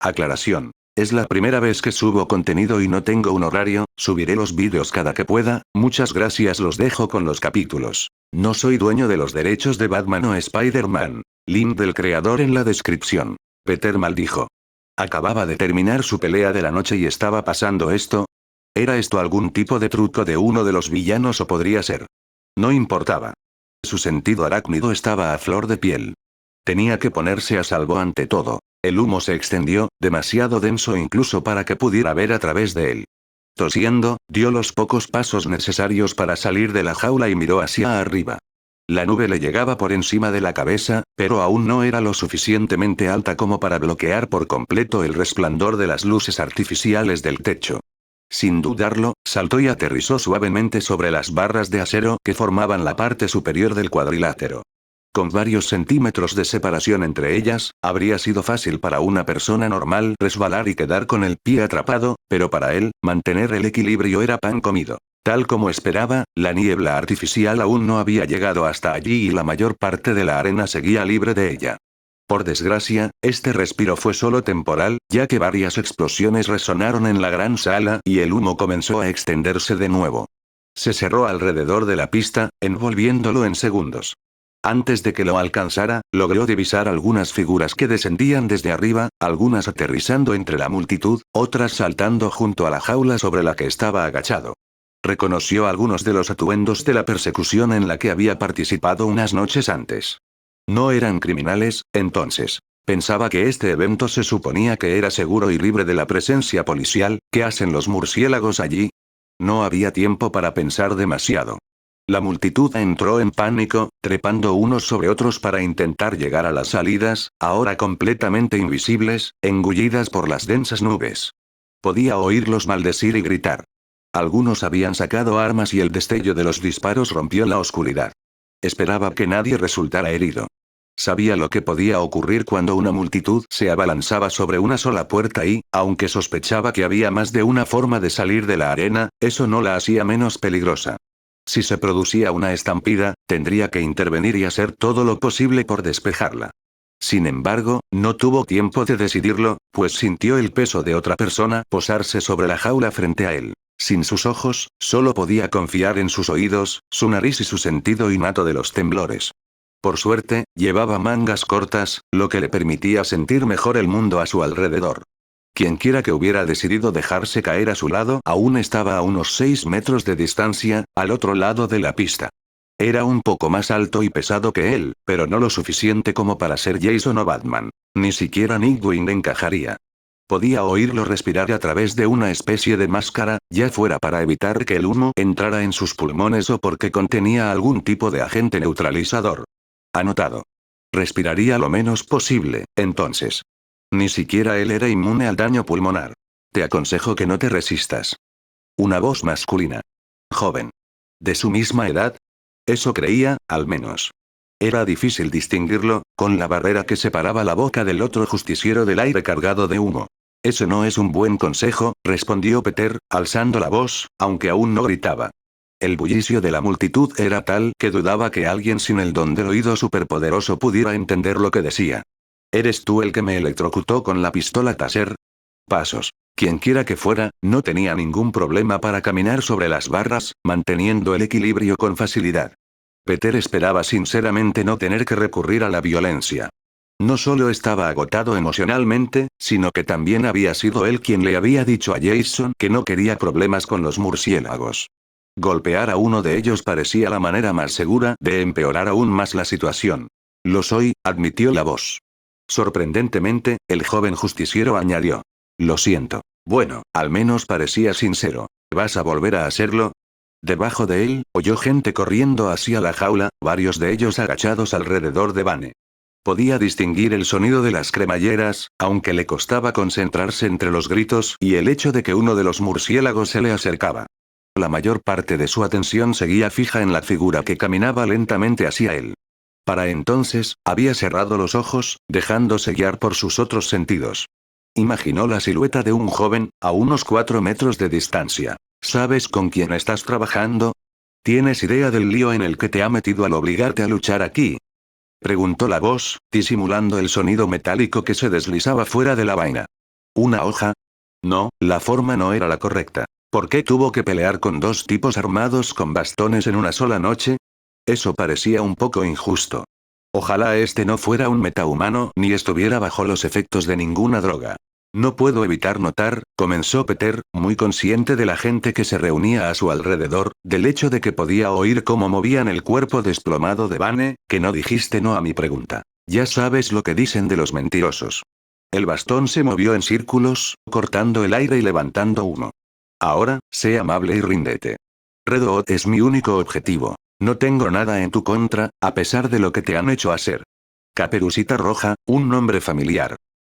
Aclaración. Es la primera vez que subo contenido y no tengo un horario, subiré los vídeos cada que pueda, muchas gracias, los dejo con los capítulos. No soy dueño de los derechos de Batman o Spider-Man. Link del creador en la descripción. Peter maldijo. Acababa de terminar su pelea de la noche y estaba pasando esto. ¿Era esto algún tipo de truco de uno de los villanos o podría ser? No importaba. Su sentido arácnido estaba a flor de piel. Tenía que ponerse a salvo ante todo. El humo se extendió, demasiado denso incluso para que pudiera ver a través de él. Tosiendo, dio los pocos pasos necesarios para salir de la jaula y miró hacia arriba. La nube le llegaba por encima de la cabeza, pero aún no era lo suficientemente alta como para bloquear por completo el resplandor de las luces artificiales del techo. Sin dudarlo, saltó y aterrizó suavemente sobre las barras de acero que formaban la parte superior del cuadrilátero. Con varios centímetros de separación entre ellas, habría sido fácil para una persona normal resbalar y quedar con el pie atrapado, pero para él, mantener el equilibrio era pan comido. Tal como esperaba, la niebla artificial aún no había llegado hasta allí y la mayor parte de la arena seguía libre de ella. Por desgracia, este respiro fue solo temporal, ya que varias explosiones resonaron en la gran sala y el humo comenzó a extenderse de nuevo. Se cerró alrededor de la pista, envolviéndolo en segundos. Antes de que lo alcanzara, logró divisar algunas figuras que descendían desde arriba, algunas aterrizando entre la multitud, otras saltando junto a la jaula sobre la que estaba agachado. Reconoció algunos de los atuendos de la persecución en la que había participado unas noches antes. No eran criminales, entonces. Pensaba que este evento se suponía que era seguro y libre de la presencia policial. ¿Qué hacen los murciélagos allí? No había tiempo para pensar demasiado. La multitud entró en pánico, trepando unos sobre otros para intentar llegar a las salidas, ahora completamente invisibles, engullidas por las densas nubes. Podía oírlos maldecir y gritar. Algunos habían sacado armas y el destello de los disparos rompió la oscuridad. Esperaba que nadie resultara herido. Sabía lo que podía ocurrir cuando una multitud se abalanzaba sobre una sola puerta y, aunque sospechaba que había más de una forma de salir de la arena, eso no la hacía menos peligrosa. Si se producía una estampida, tendría que intervenir y hacer todo lo posible por despejarla. Sin embargo, no tuvo tiempo de decidirlo, pues sintió el peso de otra persona posarse sobre la jaula frente a él. Sin sus ojos, solo podía confiar en sus oídos, su nariz y su sentido innato de los temblores. Por suerte, llevaba mangas cortas, lo que le permitía sentir mejor el mundo a su alrededor. Quienquiera que hubiera decidido dejarse caer a su lado aún estaba a unos 6 metros de distancia, al otro lado de la pista. Era un poco más alto y pesado que él, pero no lo suficiente como para ser Jason o Batman. Ni siquiera Nightwing encajaría. Podía oírlo respirar a través de una especie de máscara, ya fuera para evitar que el humo entrara en sus pulmones o porque contenía algún tipo de agente neutralizador. Anotado. Respiraría lo menos posible, entonces. Ni siquiera él era inmune al daño pulmonar. Te aconsejo que no te resistas. Una voz masculina. Joven. ¿De su misma edad? Eso creía, al menos. Era difícil distinguirlo, con la barrera que separaba la boca del otro justiciero del aire cargado de humo. Eso no es un buen consejo, respondió Peter, alzando la voz, aunque aún no gritaba. El bullicio de la multitud era tal que dudaba que alguien sin el don del oído superpoderoso pudiera entender lo que decía. ¿Eres tú el que me electrocutó con la pistola taser? Pasos. Quienquiera que fuera, no tenía ningún problema para caminar sobre las barras, manteniendo el equilibrio con facilidad. Peter esperaba sinceramente no tener que recurrir a la violencia. No solo estaba agotado emocionalmente, sino que también había sido él quien le había dicho a Jason que no quería problemas con los murciélagos. Golpear a uno de ellos parecía la manera más segura de empeorar aún más la situación. Lo soy, admitió la voz. Sorprendentemente, el joven justiciero añadió. Lo siento. Bueno, al menos parecía sincero. ¿Vas a volver a hacerlo? Debajo de él, oyó gente corriendo hacia la jaula, varios de ellos agachados alrededor de Vane. Podía distinguir el sonido de las cremalleras, aunque le costaba concentrarse entre los gritos y el hecho de que uno de los murciélagos se le acercaba. La mayor parte de su atención seguía fija en la figura que caminaba lentamente hacia él. Para entonces, había cerrado los ojos, dejándose guiar por sus otros sentidos. Imaginó la silueta de un joven, a unos 4 metros de distancia. ¿Sabes con quién estás trabajando? ¿Tienes idea del lío en el que te ha metido al obligarte a luchar aquí? Preguntó la voz, disimulando el sonido metálico que se deslizaba fuera de la vaina. ¿Una hoja? No, la forma no era la correcta. ¿Por qué tuvo que pelear con dos tipos armados con bastones en una sola noche? Eso parecía un poco injusto. Ojalá este no fuera un metahumano ni estuviera bajo los efectos de ninguna droga. No puedo evitar notar, comenzó Peter, muy consciente de la gente que se reunía a su alrededor, del hecho de que podía oír cómo movían el cuerpo desplomado de Vane, que no dijiste no a mi pregunta. Ya sabes lo que dicen de los mentirosos. El bastón se movió en círculos, cortando el aire y levantando humo. Ahora, sé amable y ríndete. Redwood es mi único objetivo. No tengo nada en tu contra, a pesar de lo que te han hecho hacer. Caperucita Roja, un nombre familiar.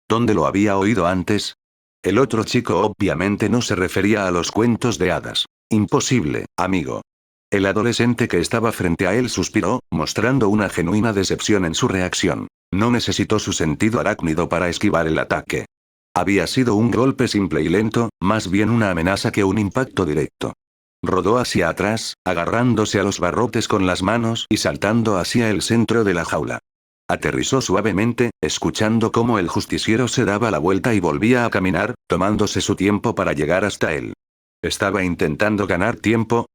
¿Dónde lo había oído antes? El otro chico obviamente no se refería a los cuentos de hadas. Imposible, amigo. El adolescente que estaba frente a él suspiró, mostrando una genuina decepción en su reacción. No necesitó su sentido arácnido para esquivar el ataque. Había sido un golpe simple y lento, más bien una amenaza que un impacto directo. Rodó hacia atrás, agarrándose a los barrotes con las manos y saltando hacia el centro de la jaula. Aterrizó suavemente, escuchando cómo el justiciero se daba la vuelta y volvía a caminar, tomándose su tiempo para llegar hasta él. ¿Estaba intentando ganar tiempo?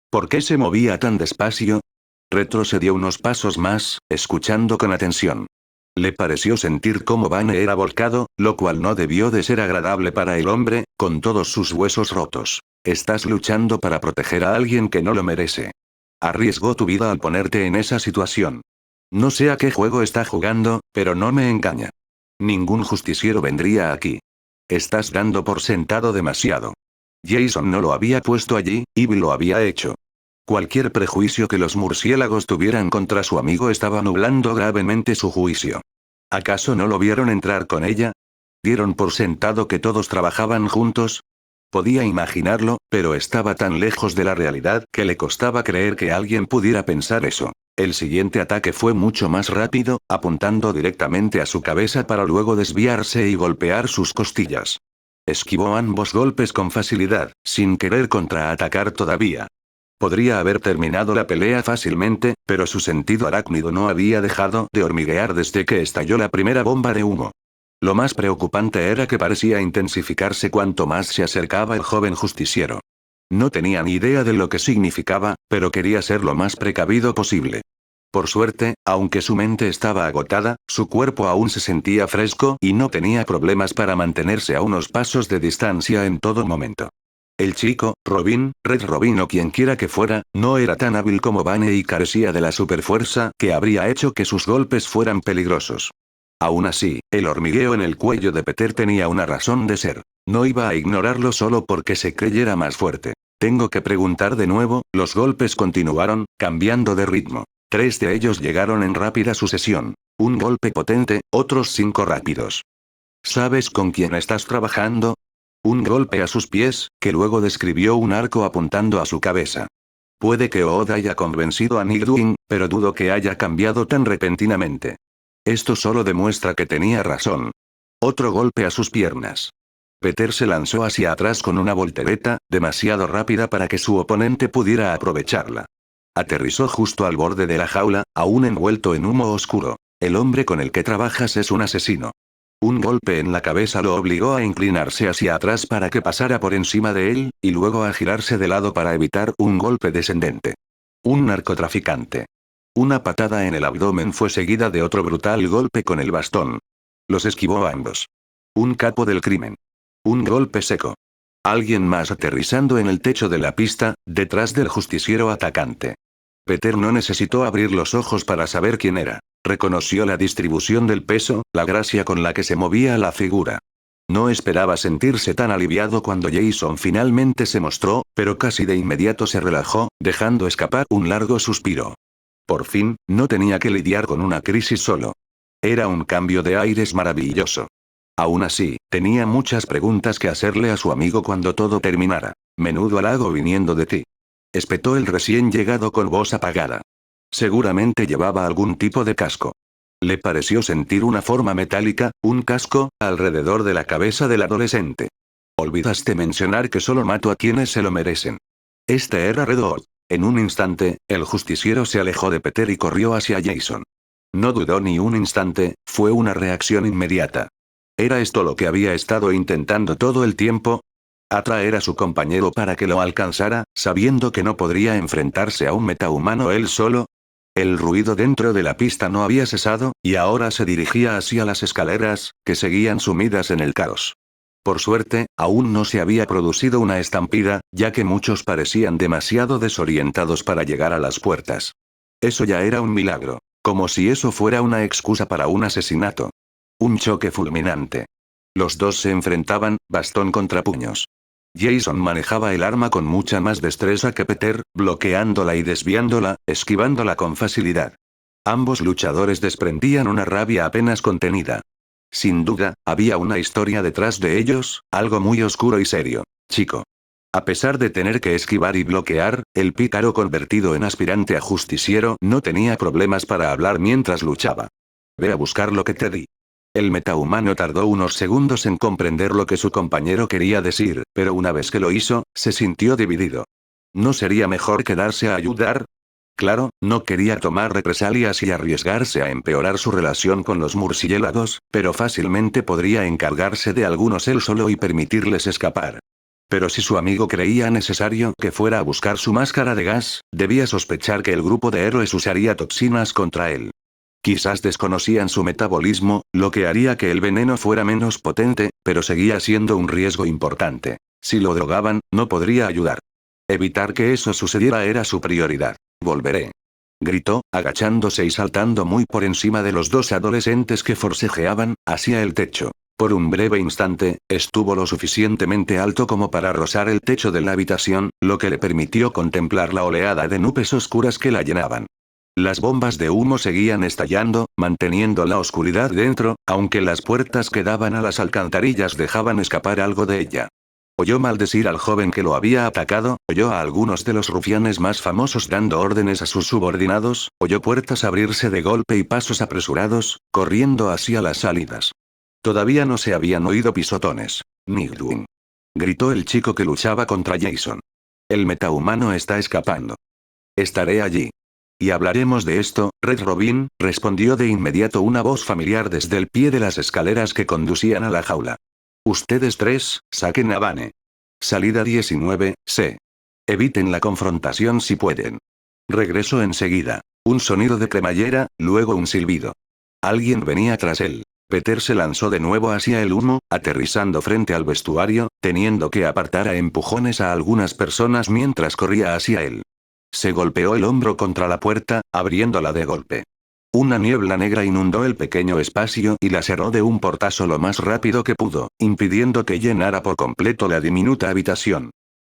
¿Por qué se movía tan despacio? Retrocedió unos pasos más, escuchando con atención. Le pareció sentir cómo Vane era volcado, lo cual no debió de ser agradable para el hombre, con todos sus huesos rotos. Estás luchando para proteger a alguien que no lo merece. Arriesgó tu vida al ponerte en esa situación. No sé a qué juego está jugando, pero no me engaña. Ningún justiciero vendría aquí. Estás dando por sentado demasiado. Jason no lo había puesto allí, Ivy lo había hecho. Cualquier prejuicio que los murciélagos tuvieran contra su amigo estaba nublando gravemente su juicio. ¿Acaso no lo vieron entrar con ella? ¿Dieron por sentado que todos trabajaban juntos? Podía imaginarlo, pero estaba tan lejos de la realidad que le costaba creer que alguien pudiera pensar eso. El siguiente ataque fue mucho más rápido, apuntando directamente a su cabeza para luego desviarse y golpear sus costillas. Esquivó ambos golpes con facilidad, sin querer contraatacar todavía. Podría haber terminado la pelea fácilmente, pero su sentido arácnido no había dejado de hormiguear desde que estalló la primera bomba de humo. Lo más preocupante era que parecía intensificarse cuanto más se acercaba el joven justiciero. No tenía ni idea de lo que significaba, pero quería ser lo más precavido posible. Por suerte, aunque su mente estaba agotada, su cuerpo aún se sentía fresco y no tenía problemas para mantenerse a unos pasos de distancia en todo momento. El chico, Robin, Red Robin o quien quiera que fuera, no era tan hábil como Vane y carecía de la superfuerza que habría hecho que sus golpes fueran peligrosos. Aún así, el hormigueo en el cuello de Peter tenía una razón de ser. No iba a ignorarlo solo porque se creyera más fuerte. Tengo que preguntar de nuevo, los golpes continuaron, cambiando de ritmo. 3 de ellos llegaron en rápida sucesión. Un golpe potente, otros 5 rápidos. ¿Sabes con quién estás trabajando? Un golpe a sus pies, que luego describió un arco apuntando a su cabeza. Puede que Ood haya convencido a Nightwing, pero dudo que haya cambiado tan repentinamente. Esto solo demuestra que tenía razón. Otro golpe a sus piernas. Peter se lanzó hacia atrás con una voltereta, demasiado rápida para que su oponente pudiera aprovecharla. Aterrizó justo al borde de la jaula, aún envuelto en humo oscuro. El hombre con el que trabajas es un asesino. Un golpe en la cabeza lo obligó a inclinarse hacia atrás para que pasara por encima de él, y luego a girarse de lado para evitar un golpe descendente. Un narcotraficante. Una patada en el abdomen fue seguida de otro brutal golpe con el bastón. Los esquivó a ambos. Un capo del crimen. Un golpe seco. Alguien más aterrizando en el techo de la pista, detrás del justiciero atacante. Peter no necesitó abrir los ojos para saber quién era. Reconoció la distribución del peso, la gracia con la que se movía la figura. No esperaba sentirse tan aliviado cuando Jason finalmente se mostró, pero casi de inmediato se relajó, dejando escapar un largo suspiro. Por fin, no tenía que lidiar con una crisis solo. Era un cambio de aires maravilloso. Aún así, tenía muchas preguntas que hacerle a su amigo cuando todo terminara. Menudo halago viniendo de ti. Espetó el recién llegado con voz apagada. Seguramente llevaba algún tipo de casco. Le pareció sentir una forma metálica, un casco, alrededor de la cabeza del adolescente. Olvidaste mencionar que solo mato a quienes se lo merecen. Este era Redwood. En un instante, el justiciero se alejó de Peter y corrió hacia Jason. No dudó ni un instante, fue una reacción inmediata. ¿Era esto lo que había estado intentando todo el tiempo? Atraer a su compañero para que lo alcanzara, sabiendo que no podría enfrentarse a un metahumano él solo. El ruido dentro de la pista no había cesado, y ahora se dirigía hacia las escaleras, que seguían sumidas en el caos. Por suerte, aún no se había producido una estampida, ya que muchos parecían demasiado desorientados para llegar a las puertas. Eso ya era un milagro. Como si eso fuera una excusa para un asesinato. Un choque fulminante. Los dos se enfrentaban, bastón contra puños. Jason manejaba el arma con mucha más destreza que Peter, bloqueándola y desviándola, esquivándola con facilidad. Ambos luchadores desprendían una rabia apenas contenida. Sin duda, había una historia detrás de ellos, algo muy oscuro y serio. Chico. A pesar de tener que esquivar y bloquear, el pícaro convertido en aspirante a justiciero no tenía problemas para hablar mientras luchaba. Ve a buscar lo que te di. El metahumano tardó unos segundos en comprender lo que su compañero quería decir, pero una vez que lo hizo, se sintió dividido. ¿No sería mejor quedarse a ayudar? Claro, no quería tomar represalias y arriesgarse a empeorar su relación con los murciélagos, pero fácilmente podría encargarse de algunos él solo y permitirles escapar. Pero si su amigo creía necesario que fuera a buscar su máscara de gas, debía sospechar que el grupo de héroes usaría toxinas contra él. Quizás desconocían su metabolismo, lo que haría que el veneno fuera menos potente, pero seguía siendo un riesgo importante. Si lo drogaban, no podría ayudar. Evitar que eso sucediera era su prioridad. Volveré. Gritó, agachándose y saltando muy por encima de los dos adolescentes que forcejeaban, hacia el techo. Por un breve instante, estuvo lo suficientemente alto como para rozar el techo de la habitación, lo que le permitió contemplar la oleada de nubes oscuras que la llenaban. Las bombas de humo seguían estallando, manteniendo la oscuridad dentro, aunque las puertas que daban a las alcantarillas dejaban escapar algo de ella. Oyó maldecir al joven que lo había atacado, oyó a algunos de los rufianes más famosos dando órdenes a sus subordinados, oyó puertas abrirse de golpe y pasos apresurados, corriendo hacia las salidas. Todavía no se habían oído pisotones. Nightwing. Gritó el chico que luchaba contra Jason. El metahumano está escapando. Estaré allí. Y hablaremos de esto, Red Robin, respondió de inmediato una voz familiar desde el pie de las escaleras que conducían a la jaula. Ustedes tres, saquen a Vane. Salida 19, C. Eviten la confrontación si pueden. Regreso enseguida. Un sonido de cremallera, luego un silbido. Alguien venía tras él. Peter se lanzó de nuevo hacia el humo, aterrizando frente al vestuario, teniendo que apartar a empujones a algunas personas mientras corría hacia él. Se golpeó el hombro contra la puerta, abriéndola de golpe. Una niebla negra inundó el pequeño espacio y la cerró de un portazo lo más rápido que pudo, impidiendo que llenara por completo la diminuta habitación.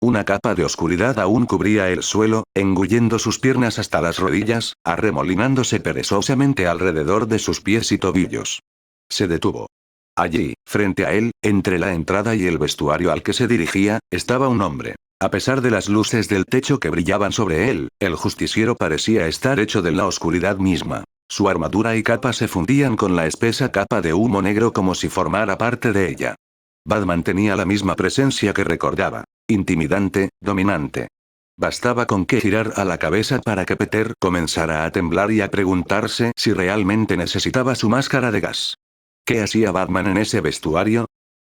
Una capa de oscuridad aún cubría el suelo, engullendo sus piernas hasta las rodillas, arremolinándose perezosamente alrededor de sus pies y tobillos. Se detuvo. Allí, frente a él, entre la entrada y el vestuario al que se dirigía, estaba un hombre. A pesar de las luces del techo que brillaban sobre él, el justiciero parecía estar hecho de la oscuridad misma. Su armadura y capa se fundían con la espesa capa de humo negro como si formara parte de ella. Batman tenía la misma presencia que recordaba. Intimidante, dominante. Bastaba con que girar a la cabeza para que Peter comenzara a temblar y a preguntarse si realmente necesitaba su máscara de gas. ¿Qué hacía Batman en ese vestuario?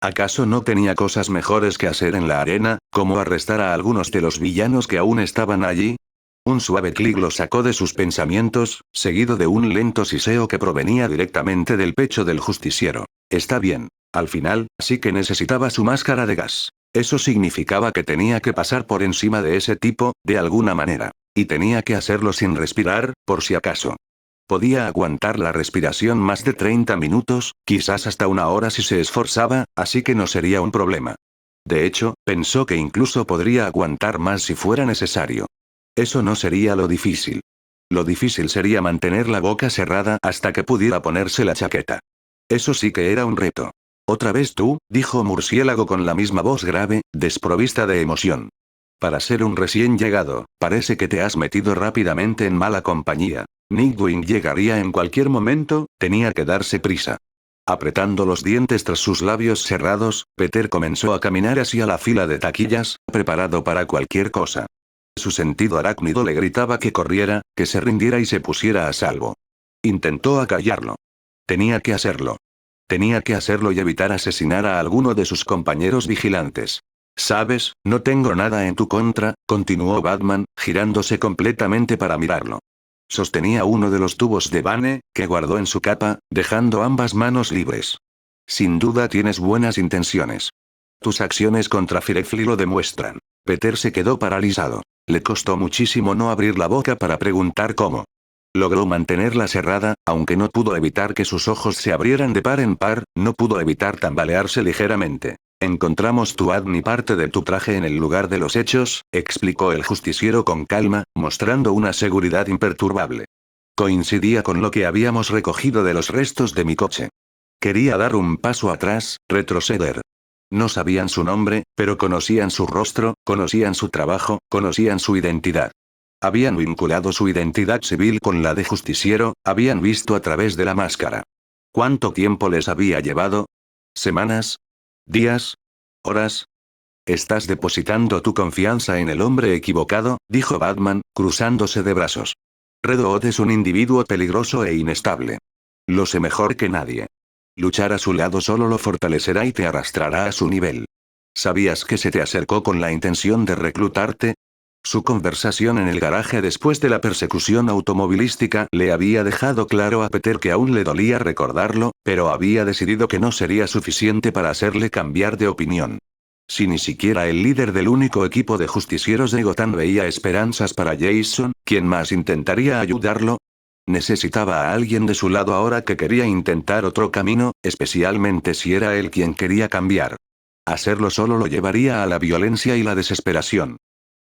¿Acaso no tenía cosas mejores que hacer en la arena, como arrestar a algunos de los villanos que aún estaban allí? Un suave clic lo sacó de sus pensamientos, seguido de un lento siseo que provenía directamente del pecho del justiciero. Está bien. Al final, sí que necesitaba su máscara de gas. Eso significaba que tenía que pasar por encima de ese tipo, de alguna manera. Y tenía que hacerlo sin respirar, por si acaso. Podía aguantar la respiración más de 30 minutos, quizás hasta una hora si se esforzaba, así que no sería un problema. De hecho, pensó que incluso podría aguantar más si fuera necesario. Eso no sería lo difícil. Lo difícil sería mantener la boca cerrada hasta que pudiera ponerse la chaqueta. Eso sí que era un reto. «¿Otra vez tú?», dijo Murciélago con la misma voz grave, desprovista de emoción. «Para ser un recién llegado, parece que te has metido rápidamente en mala compañía. Nightwing llegaría en cualquier momento, tenía que darse prisa». Apretando los dientes tras sus labios cerrados, Peter comenzó a caminar hacia la fila de taquillas, preparado para cualquier cosa. Su sentido arácnido le gritaba que corriera, que se rindiera y se pusiera a salvo. Intentó acallarlo. Tenía que hacerlo. Tenía que hacerlo y evitar asesinar a alguno de sus compañeros vigilantes. ¿Sabes? No tengo nada en tu contra, continuó Batman, girándose completamente para mirarlo. Sostenía uno de los tubos de Bane, que guardó en su capa, dejando ambas manos libres. Sin duda tienes buenas intenciones. Tus acciones contra Firefly lo demuestran. Peter se quedó paralizado. Le costó muchísimo no abrir la boca para preguntar cómo. Logró mantenerla cerrada, aunque no pudo evitar que sus ojos se abrieran de par en par, no pudo evitar tambalearse ligeramente. Encontramos tu ADN y parte de tu traje en el lugar de los hechos, explicó el justiciero con calma, mostrando una seguridad imperturbable. Coincidía con lo que habíamos recogido de los restos de mi coche. Quería dar un paso atrás, retroceder. No sabían su nombre, pero conocían su rostro, conocían su trabajo, conocían su identidad. Habían vinculado su identidad civil con la de justiciero, habían visto a través de la máscara. ¿Cuánto tiempo les había llevado? ¿Semanas? ¿Días? ¿Horas? Estás depositando tu confianza en el hombre equivocado, dijo Batman, cruzándose de brazos. Red Hood es un individuo peligroso e inestable. Lo sé mejor que nadie. Luchar a su lado solo lo fortalecerá y te arrastrará a su nivel. ¿Sabías que se te acercó con la intención de reclutarte? Su conversación en el garaje después de la persecución automovilística le había dejado claro a Peter que aún le dolía recordarlo, pero había decidido que no sería suficiente para hacerle cambiar de opinión. Si ni siquiera el líder del único equipo de justicieros de Gotham veía esperanzas para Jason, ¿quién más intentaría ayudarlo? Necesitaba a alguien de su lado ahora que quería intentar otro camino, especialmente si era él quien quería cambiar. Hacerlo solo lo llevaría a la violencia y la desesperación.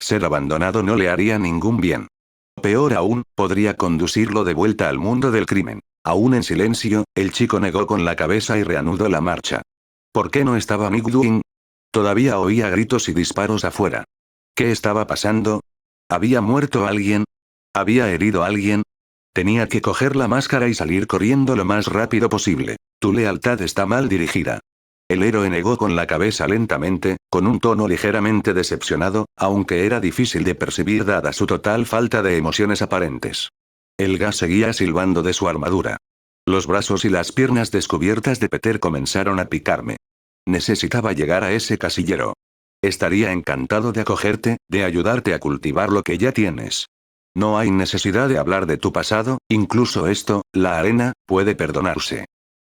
Ser abandonado no le haría ningún bien. Peor aún, podría conducirlo de vuelta al mundo del crimen. Aún en silencio, el chico negó con la cabeza y reanudó la marcha. ¿Por qué no estaba Nightwing? Todavía oía gritos y disparos afuera. ¿Qué estaba pasando? ¿Había muerto alguien? ¿Había herido a alguien? Tenía que coger la máscara y salir corriendo lo más rápido posible. Tu lealtad está mal dirigida. El héroe negó con la cabeza lentamente, con un tono ligeramente decepcionado, aunque era difícil de percibir dada su total falta de emociones aparentes. El gas seguía silbando de su armadura. Los brazos y las piernas descubiertas de Peter comenzaron a picarme. Necesitaba llegar a ese casillero. Estaría encantado de acogerte, de ayudarte a cultivar lo que ya tienes. No hay necesidad de hablar de tu pasado, incluso esto, la arena, puede perdonarse.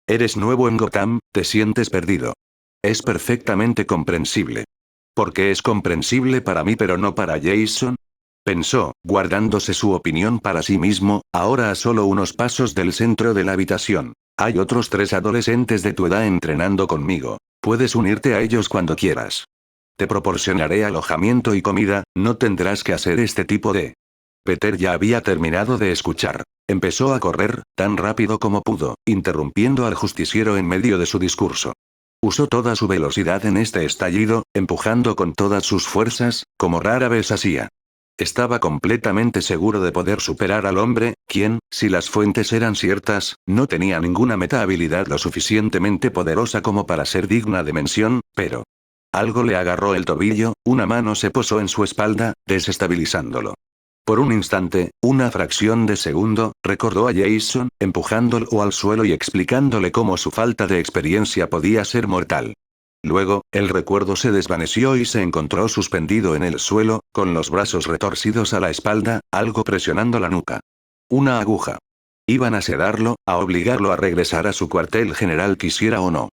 Eres nuevo en Gotham, te sientes perdido. Es perfectamente comprensible. ¿Por qué es comprensible para mí pero no para Jason? Pensó, guardándose su opinión para sí mismo, ahora a solo unos pasos del centro de la habitación. Hay otros 3 adolescentes de tu edad entrenando conmigo. Puedes unirte a ellos cuando quieras. Te proporcionaré alojamiento y comida, no tendrás que hacer este tipo de... Peter ya había terminado de escuchar. Empezó a correr, tan rápido como pudo, interrumpiendo al justiciero en medio de su discurso. Usó toda su velocidad en este estallido, empujando con todas sus fuerzas, como rara vez hacía. Estaba completamente seguro de poder superar al hombre, quien, si las fuentes eran ciertas, no tenía ninguna meta habilidad lo suficientemente poderosa como para ser digna de mención, pero... Algo le agarró el tobillo, una mano se posó en su espalda, desestabilizándolo. Por un instante, una fracción de segundo, recordó a Jason, empujándolo al suelo y explicándole cómo su falta de experiencia podía ser mortal. Luego, el recuerdo se desvaneció y se encontró suspendido en el suelo, con los brazos retorcidos a la espalda, algo presionando la nuca. Una aguja. Iban a sedarlo, a obligarlo a regresar a su cuartel general quisiera o no.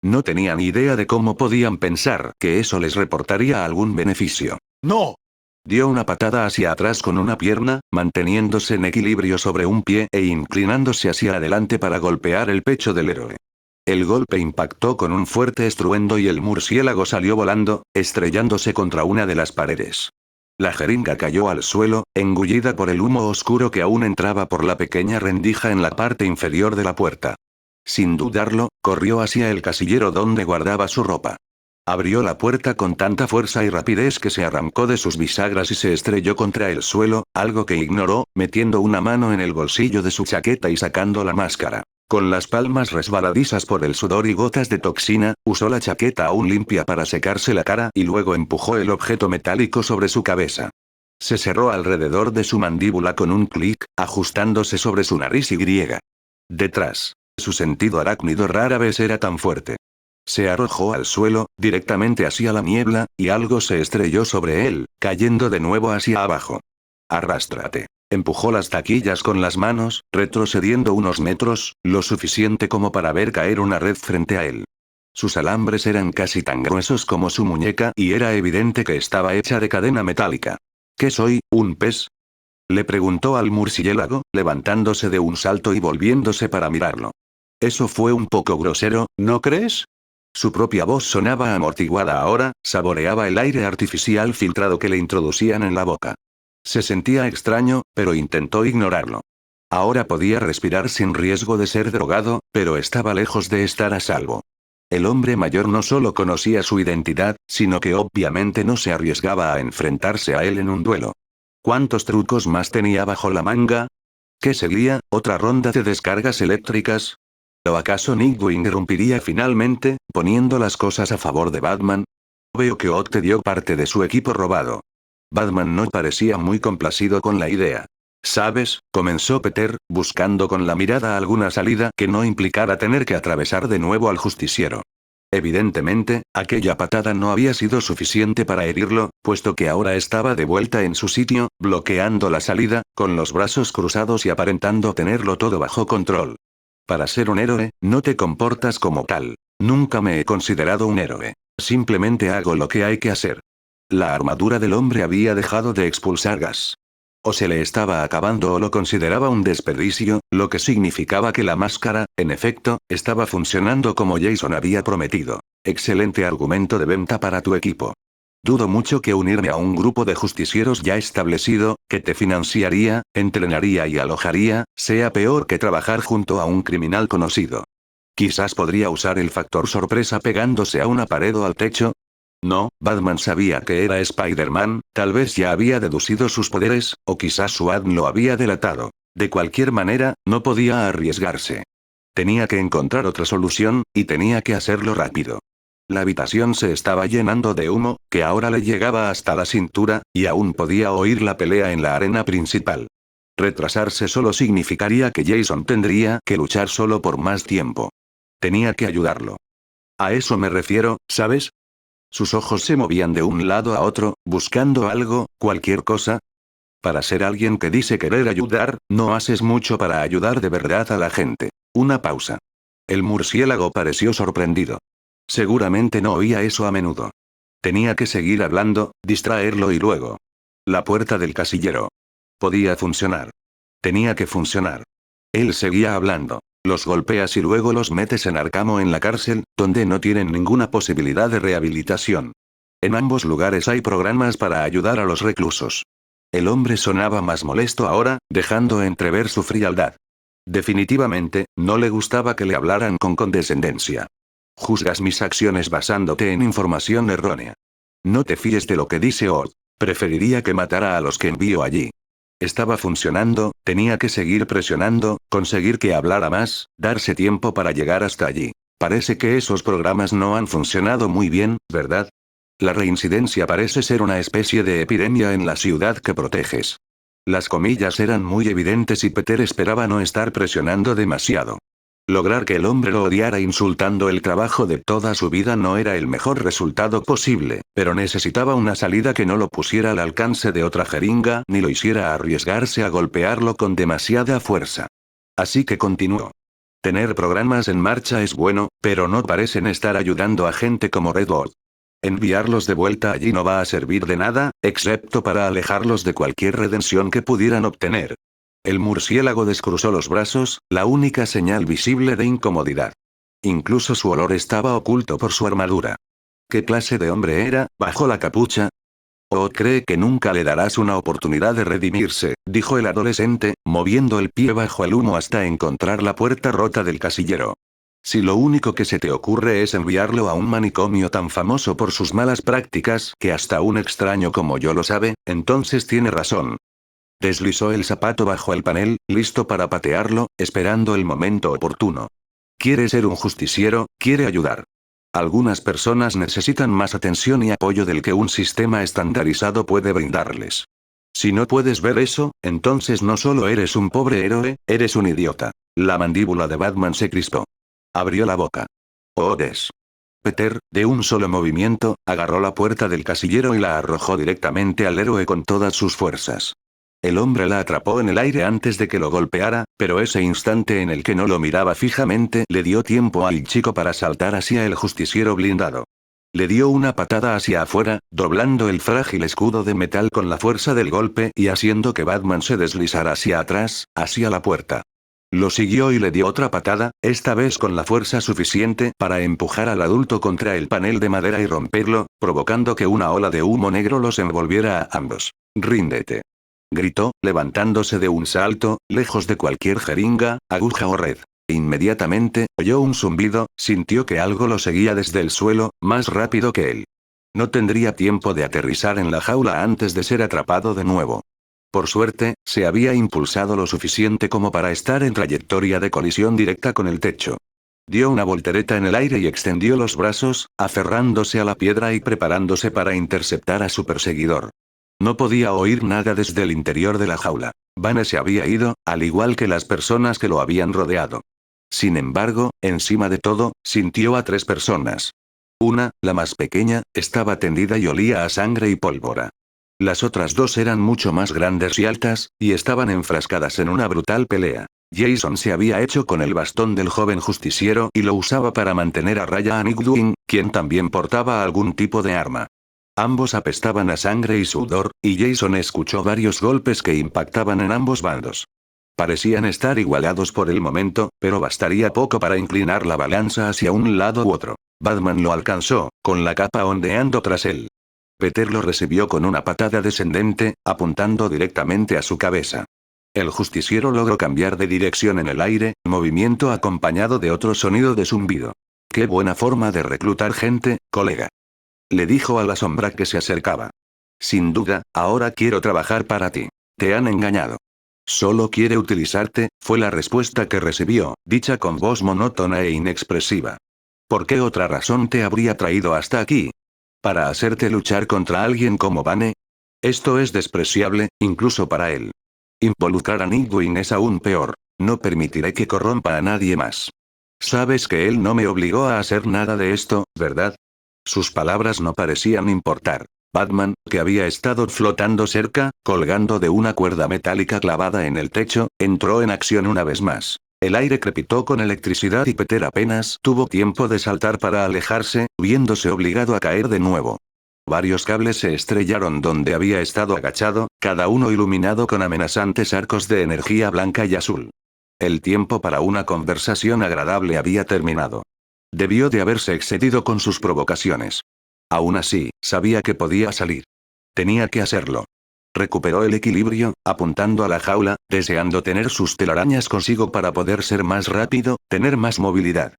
No tenían idea de cómo podían pensar que eso les reportaría algún beneficio. ¡No! Dio una patada hacia atrás con una pierna, manteniéndose en equilibrio sobre un pie e inclinándose hacia adelante para golpear el pecho del héroe. El golpe impactó con un fuerte estruendo y el murciélago salió volando, estrellándose contra una de las paredes. La jeringa cayó al suelo, engullida por el humo oscuro que aún entraba por la pequeña rendija en la parte inferior de la puerta. Sin dudarlo, corrió hacia el casillero donde guardaba su ropa. Abrió la puerta con tanta fuerza y rapidez que se arrancó de sus bisagras y se estrelló contra el suelo, algo que ignoró, metiendo una mano en el bolsillo de su chaqueta y sacando la máscara. Con las palmas resbaladizas por el sudor y gotas de toxina, usó la chaqueta aún limpia para secarse la cara y luego empujó el objeto metálico sobre su cabeza. Se cerró alrededor de su mandíbula con un clic, ajustándose sobre su nariz y griega. Detrás. Su sentido arácnido rara vez era tan fuerte. Se arrojó al suelo, directamente hacia la niebla, y algo se estrelló sobre él, cayendo de nuevo hacia abajo. Arrástrate. Empujó las taquillas con las manos, retrocediendo unos metros, lo suficiente como para ver caer una red frente a él. Sus alambres eran casi tan gruesos como su muñeca y era evidente que estaba hecha de cadena metálica. ¿Qué soy, un pez? Le preguntó al murciélago, levantándose de un salto y volviéndose para mirarlo. Eso fue un poco grosero, ¿no crees? Su propia voz sonaba amortiguada ahora, saboreaba el aire artificial filtrado que le introducían en la boca. Se sentía extraño, pero intentó ignorarlo. Ahora podía respirar sin riesgo de ser drogado, pero estaba lejos de estar a salvo. El hombre mayor no solo conocía su identidad, sino que obviamente no se arriesgaba a enfrentarse a él en un duelo. ¿Cuántos trucos más tenía bajo la manga? ¿Qué seguía? ¿Otra ronda de descargas eléctricas? ¿O acaso Nightwing irrumpiría finalmente, poniendo las cosas a favor de Batman? Veo que Odd te dio parte de su equipo robado. Batman no parecía muy complacido con la idea. ¿Sabes? Comenzó Peter, buscando con la mirada alguna salida que no implicara tener que atravesar de nuevo al justiciero. Evidentemente, aquella patada no había sido suficiente para herirlo, puesto que ahora estaba de vuelta en su sitio, bloqueando la salida, con los brazos cruzados y aparentando tenerlo todo bajo control. Para ser un héroe, no te comportas como tal. Nunca me he considerado un héroe. Simplemente hago lo que hay que hacer. La armadura del hombre había dejado de expulsar gas. O se le estaba acabando o lo consideraba un desperdicio, lo que significaba que la máscara, en efecto, estaba funcionando como Jason había prometido. Excelente argumento de venta para tu equipo. Dudo mucho que unirme a un grupo de justicieros ya establecido, que te financiaría, entrenaría y alojaría, sea peor que trabajar junto a un criminal conocido. Quizás podría usar el factor sorpresa pegándose a una pared o al techo. No, Batman sabía que era Spider-Man, tal vez ya había deducido sus poderes, o quizás su ADN lo había delatado. De cualquier manera, no podía arriesgarse. Tenía que encontrar otra solución, y tenía que hacerlo rápido. La habitación se estaba llenando de humo, que ahora le llegaba hasta la cintura, y aún podía oír la pelea en la arena principal. Retrasarse solo significaría que Jason tendría que luchar solo por más tiempo. Tenía que ayudarlo. A eso me refiero, ¿sabes? Sus ojos se movían de un lado a otro, buscando algo, cualquier cosa. Para ser alguien que dice querer ayudar, no haces mucho para ayudar de verdad a la gente. Una pausa. El murciélago pareció sorprendido. Seguramente no oía eso a menudo. Tenía que seguir hablando, distraerlo y luego. La puerta del casillero. Podía funcionar. Tenía que funcionar. Él seguía hablando. Los golpeas y luego los metes en Arkham o en la cárcel, donde no tienen ninguna posibilidad de rehabilitación. En ambos lugares hay programas para ayudar a los reclusos. El hombre sonaba más molesto ahora, dejando entrever su frialdad. Definitivamente, no le gustaba que le hablaran con condescendencia. Juzgas mis acciones basándote en información errónea. No te fíes de lo que dice Odd. Preferiría que matara a los que envío allí. Estaba funcionando, tenía que seguir presionando, conseguir que hablara más, darse tiempo para llegar hasta allí. Parece que esos programas no han funcionado muy bien, ¿verdad? La reincidencia parece ser una especie de epidemia en la ciudad que proteges. Las comillas eran muy evidentes y Peter esperaba no estar presionando demasiado. Lograr que el hombre lo odiara insultando el trabajo de toda su vida no era el mejor resultado posible, pero necesitaba una salida que no lo pusiera al alcance de otra jeringa ni lo hiciera arriesgarse a golpearlo con demasiada fuerza. Así que continuó. Tener programas en marcha es bueno, pero no parecen estar ayudando a gente como Redwood. Enviarlos de vuelta allí no va a servir de nada, excepto para alejarlos de cualquier redención que pudieran obtener. El murciélago descruzó los brazos, la única señal visible de incomodidad. Incluso su olor estaba oculto por su armadura. ¿Qué clase de hombre era, bajo la capucha? ¿O cree que nunca le darás una oportunidad de redimirse?, dijo el adolescente, moviendo el pie bajo el humo hasta encontrar la puerta rota del casillero. Si lo único que se te ocurre es enviarlo a un manicomio tan famoso por sus malas prácticas que hasta un extraño como yo lo sabe, entonces tiene razón. Deslizó el zapato bajo el panel, listo para patearlo, esperando el momento oportuno. Quiere ser un justiciero, quiere ayudar. Algunas personas necesitan más atención y apoyo del que un sistema estandarizado puede brindarles. Si no puedes ver eso, entonces no solo eres un pobre héroe, eres un idiota. La mandíbula de Batman se crispó. Abrió la boca. ¡Oh, Peter, de un solo movimiento, agarró la puerta del casillero y la arrojó directamente al héroe con todas sus fuerzas. El hombre la atrapó en el aire antes de que lo golpeara, pero ese instante en el que no lo miraba fijamente le dio tiempo al chico para saltar hacia el justiciero blindado. Le dio una patada hacia afuera, doblando el frágil escudo de metal con la fuerza del golpe y haciendo que Batman se deslizara hacia atrás, hacia la puerta. Lo siguió y le dio otra patada, esta vez con la fuerza suficiente para empujar al adulto contra el panel de madera y romperlo, provocando que una ola de humo negro los envolviera a ambos. «¡Ríndete!», gritó, levantándose de un salto, lejos de cualquier jeringa, aguja o red. Inmediatamente, oyó un zumbido, sintió que algo lo seguía desde el suelo, más rápido que él. No tendría tiempo de aterrizar en la jaula antes de ser atrapado de nuevo. Por suerte, se había impulsado lo suficiente como para estar en trayectoria de colisión directa con el techo. Dio una voltereta en el aire y extendió los brazos, aferrándose a la piedra y preparándose para interceptar a su perseguidor. No podía oír nada desde el interior de la jaula. Vane se había ido, al igual que las personas que lo habían rodeado. Sin embargo, encima de todo, sintió a 3 personas. Una, la más pequeña, estaba tendida y olía a sangre y pólvora. Las otras 2 eran mucho más grandes y altas, y estaban enfrascadas en una brutal pelea. Jason se había hecho con el bastón del joven justiciero y lo usaba para mantener a raya a Nightwing, quien también portaba algún tipo de arma. Ambos apestaban a sangre y sudor, y Jason escuchó varios golpes que impactaban en ambos bandos. Parecían estar igualados por el momento, pero bastaría poco para inclinar la balanza hacia un lado u otro. Batman lo alcanzó, con la capa ondeando tras él. Peter lo recibió con una patada descendente, apuntando directamente a su cabeza. El justiciero logró cambiar de dirección en el aire, movimiento acompañado de otro sonido de zumbido. «Qué buena forma de reclutar gente, colega», le dijo a la sombra que se acercaba. «Sin duda, ahora quiero trabajar para ti. Te han engañado». «Solo quiere utilizarte», fue la respuesta que recibió, dicha con voz monótona e inexpresiva. «¿Por qué otra razón te habría traído hasta aquí? ¿Para hacerte luchar contra alguien como Vane? Esto es despreciable, incluso para él. Involucrar a Nightwing es aún peor. No permitiré que corrompa a nadie más. Sabes que él no me obligó a hacer nada de esto, ¿verdad?». Sus palabras no parecían importar. Batman, que había estado flotando cerca, colgando de una cuerda metálica clavada en el techo, entró en acción una vez más. El aire crepitó con electricidad y Peter apenas tuvo tiempo de saltar para alejarse, viéndose obligado a caer de nuevo. Varios cables se estrellaron donde había estado agachado, cada uno iluminado con amenazantes arcos de energía blanca y azul. El tiempo para una conversación agradable había terminado. Debió de haberse excedido con sus provocaciones. Aún así, sabía que podía salir. Tenía que hacerlo. Recuperó el equilibrio, apuntando a la jaula, deseando tener sus telarañas consigo para poder ser más rápido, tener más movilidad.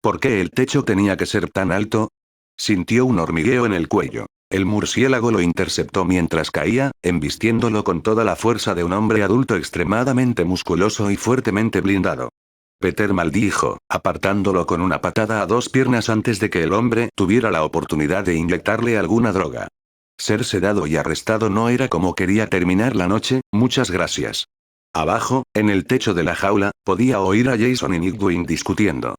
¿Por qué el techo tenía que ser tan alto? Sintió un hormigueo en el cuello. El murciélago lo interceptó mientras caía, embistiéndolo con toda la fuerza de un hombre adulto extremadamente musculoso y fuertemente blindado. Peter maldijo, apartándolo con una patada a 2 piernas antes de que el hombre tuviera la oportunidad de inyectarle alguna droga. Ser sedado y arrestado no era como quería terminar la noche, muchas gracias. Abajo, en el techo de la jaula, podía oír a Jason y Nightwing discutiendo.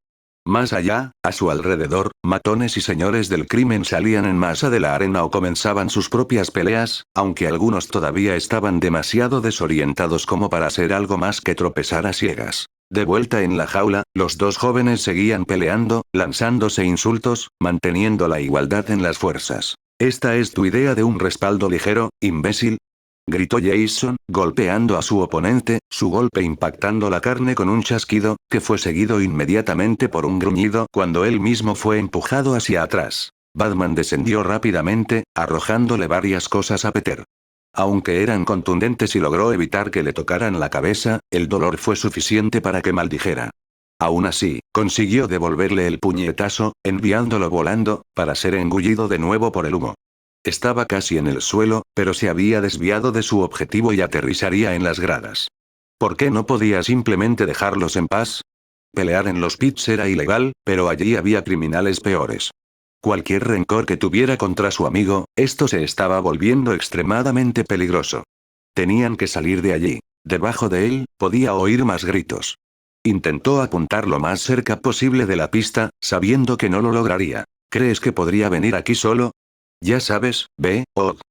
Más allá, a su alrededor, matones y señores del crimen salían en masa de la arena o comenzaban sus propias peleas, aunque algunos todavía estaban demasiado desorientados como para hacer algo más que tropezar a ciegas. De vuelta en la jaula, los 2 jóvenes seguían peleando, lanzándose insultos, manteniendo la igualdad en las fuerzas. «¿Esta es tu idea de un respaldo ligero, imbécil?», gritó Jason, golpeando a su oponente, su golpe impactando la carne con un chasquido, que fue seguido inmediatamente por un gruñido cuando él mismo fue empujado hacia atrás. Batman descendió rápidamente, arrojándole varias cosas a Peter. Aunque eran contundentes y logró evitar que le tocaran la cabeza, el dolor fue suficiente para que maldijera. Aún así, consiguió devolverle el puñetazo, enviándolo volando, para ser engullido de nuevo por el humo. Estaba casi en el suelo, pero se había desviado de su objetivo y aterrizaría en las gradas. ¿Por qué no podía simplemente dejarlos en paz? Pelear en los pits era ilegal, pero allí había criminales peores. Cualquier rencor que tuviera contra su amigo, esto se estaba volviendo extremadamente peligroso. Tenían que salir de allí. Debajo de él, podía oír más gritos. Intentó apuntar lo más cerca posible de la pista, sabiendo que no lo lograría. ¿Crees que podría venir aquí solo? Ya sabes, ve, Odd.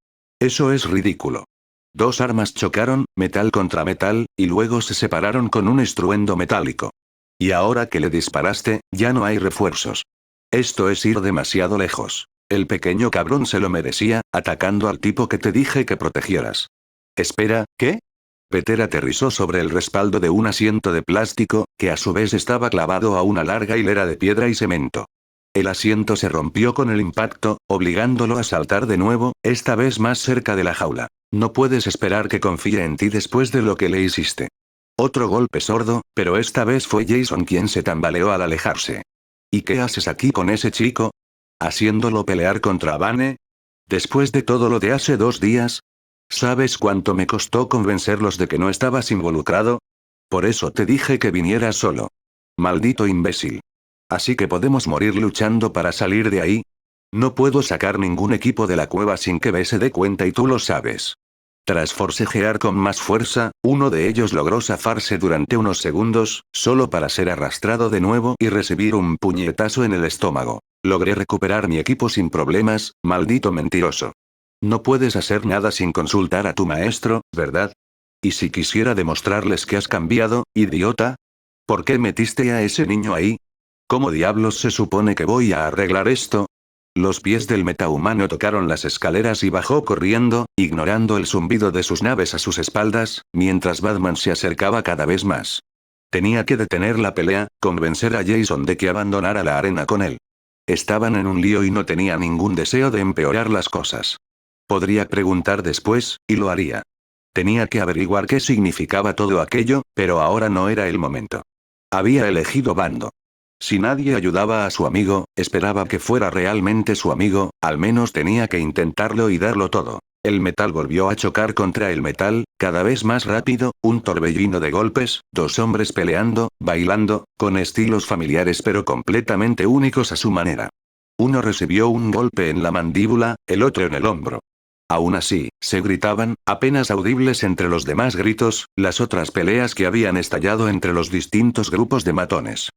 Eso es ridículo. Dos armas chocaron, metal contra metal, y luego se separaron con un estruendo metálico. Y ahora que le disparaste, ya no hay refuerzos. Esto es ir demasiado lejos. El pequeño cabrón se lo merecía, atacando al tipo que te dije que protegieras. Espera, ¿qué? Peter aterrizó sobre el respaldo de un asiento de plástico, que a su vez estaba clavado a una larga hilera de piedra y cemento. El asiento se rompió con el impacto, obligándolo a saltar de nuevo, esta vez más cerca de la jaula. No puedes esperar que confíe en ti después de lo que le hiciste. Otro golpe sordo, pero esta vez fue Jason quien se tambaleó al alejarse. ¿Y qué haces aquí con ese chico? ¿Haciéndolo pelear contra Vane? ¿Después de todo lo de hace 2 días? ¿Sabes cuánto me costó convencerlos de que no estabas involucrado? Por eso te dije que vinieras solo. Maldito imbécil. Así que podemos morir luchando para salir de ahí. No puedo sacar ningún equipo de la cueva sin que B se dé cuenta y tú lo sabes. Tras forcejear con más fuerza, uno de ellos logró zafarse durante unos segundos, solo para ser arrastrado de nuevo y recibir un puñetazo en el estómago. Logré recuperar mi equipo sin problemas, maldito mentiroso. No puedes hacer nada sin consultar a tu maestro, ¿verdad? ¿Y si quisiera demostrarles que has cambiado, idiota? ¿Por qué metiste a ese niño ahí? ¿Cómo diablos se supone que voy a arreglar esto? Los pies del metahumano tocaron las escaleras y bajó corriendo, ignorando el zumbido de sus naves a sus espaldas, mientras Batman se acercaba cada vez más. Tenía que detener la pelea, convencer a Jason de que abandonara la arena con él. Estaban en un lío y no tenía ningún deseo de empeorar las cosas. Podría preguntar después, y lo haría. Tenía que averiguar qué significaba todo aquello, pero ahora no era el momento. Había elegido bando. Si nadie ayudaba a su amigo, esperaba que fuera realmente su amigo, al menos tenía que intentarlo y darlo todo. El metal volvió a chocar contra el metal, cada vez más rápido, un torbellino de golpes, dos hombres peleando, bailando, con estilos familiares pero completamente únicos a su manera. Uno recibió un golpe en la mandíbula, el otro en el hombro. Aún así, se gritaban, apenas audibles entre los demás gritos, las otras peleas que habían estallado entre los distintos grupos de matones.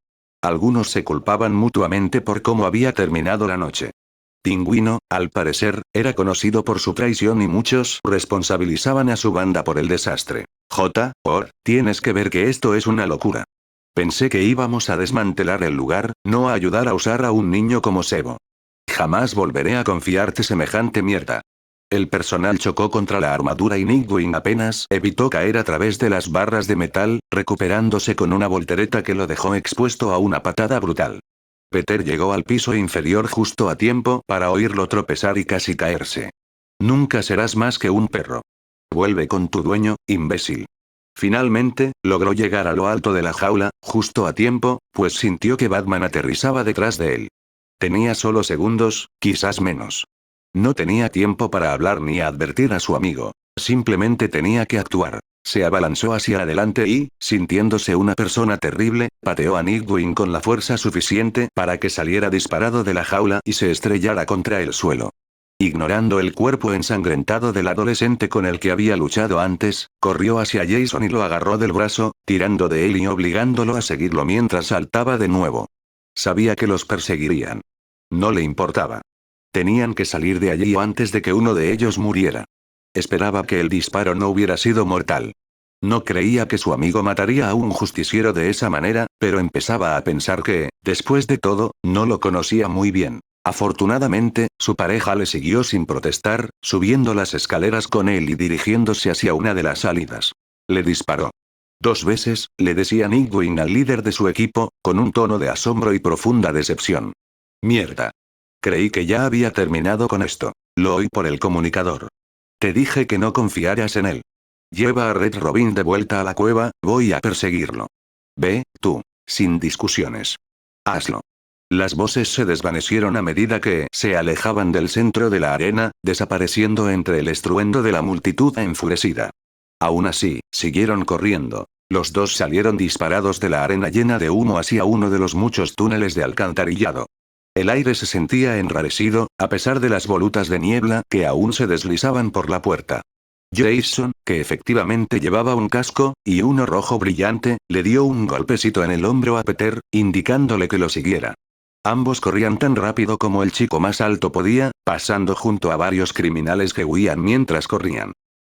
Algunos se culpaban mutuamente por cómo había terminado la noche. Pingüino, al parecer, era conocido por su traición y muchos responsabilizaban a su banda por el desastre. Tienes que ver que esto es una locura. Pensé que íbamos a desmantelar el lugar, no a ayudar a usar a un niño como cebo. Jamás volveré a confiarte semejante mierda. El personal chocó contra la armadura y Nightwing apenas evitó caer a través de las barras de metal, recuperándose con una voltereta que lo dejó expuesto a una patada brutal. Peter llegó al piso inferior justo a tiempo para oírlo tropezar y casi caerse. Nunca serás más que un perro. Vuelve con tu dueño, imbécil. Finalmente, logró llegar a lo alto de la jaula, justo a tiempo, pues sintió que Batman aterrizaba detrás de él. Tenía solo segundos, quizás menos. No tenía tiempo para hablar ni advertir a su amigo. Simplemente tenía que actuar. Se abalanzó hacia adelante y, sintiéndose una persona terrible, pateó a Nightwing con la fuerza suficiente para que saliera disparado de la jaula y se estrellara contra el suelo. Ignorando el cuerpo ensangrentado del adolescente con el que había luchado antes, corrió hacia Jason y lo agarró del brazo, tirando de él y obligándolo a seguirlo mientras saltaba de nuevo. Sabía que los perseguirían. No le importaba. Tenían que salir de allí antes de que uno de ellos muriera. Esperaba que el disparo no hubiera sido mortal. No creía que su amigo mataría a un justiciero de esa manera, pero empezaba a pensar que, después de todo, no lo conocía muy bien. Afortunadamente, su pareja le siguió sin protestar, subiendo las escaleras con él y dirigiéndose hacia una de las salidas. Le disparó. 2 veces, le decía Nightwing al líder de su equipo, con un tono de asombro y profunda decepción. Mierda. Creí que ya había terminado con esto. Lo oí por el comunicador. Te dije que no confiaras en él. Lleva a Red Robin de vuelta a la cueva, voy a perseguirlo. Ve, tú. Sin discusiones. Hazlo. Las voces se desvanecieron a medida que se alejaban del centro de la arena, desapareciendo entre el estruendo de la multitud enfurecida. Aún así, siguieron corriendo. Los dos salieron disparados de la arena llena de humo hacia uno de los muchos túneles de alcantarillado. El aire se sentía enrarecido, a pesar de las volutas de niebla que aún se deslizaban por la puerta. Jason, que efectivamente llevaba un casco, y uno rojo brillante, le dio un golpecito en el hombro a Peter, indicándole que lo siguiera. Ambos corrían tan rápido como el chico más alto podía, pasando junto a varios criminales que huían mientras corrían.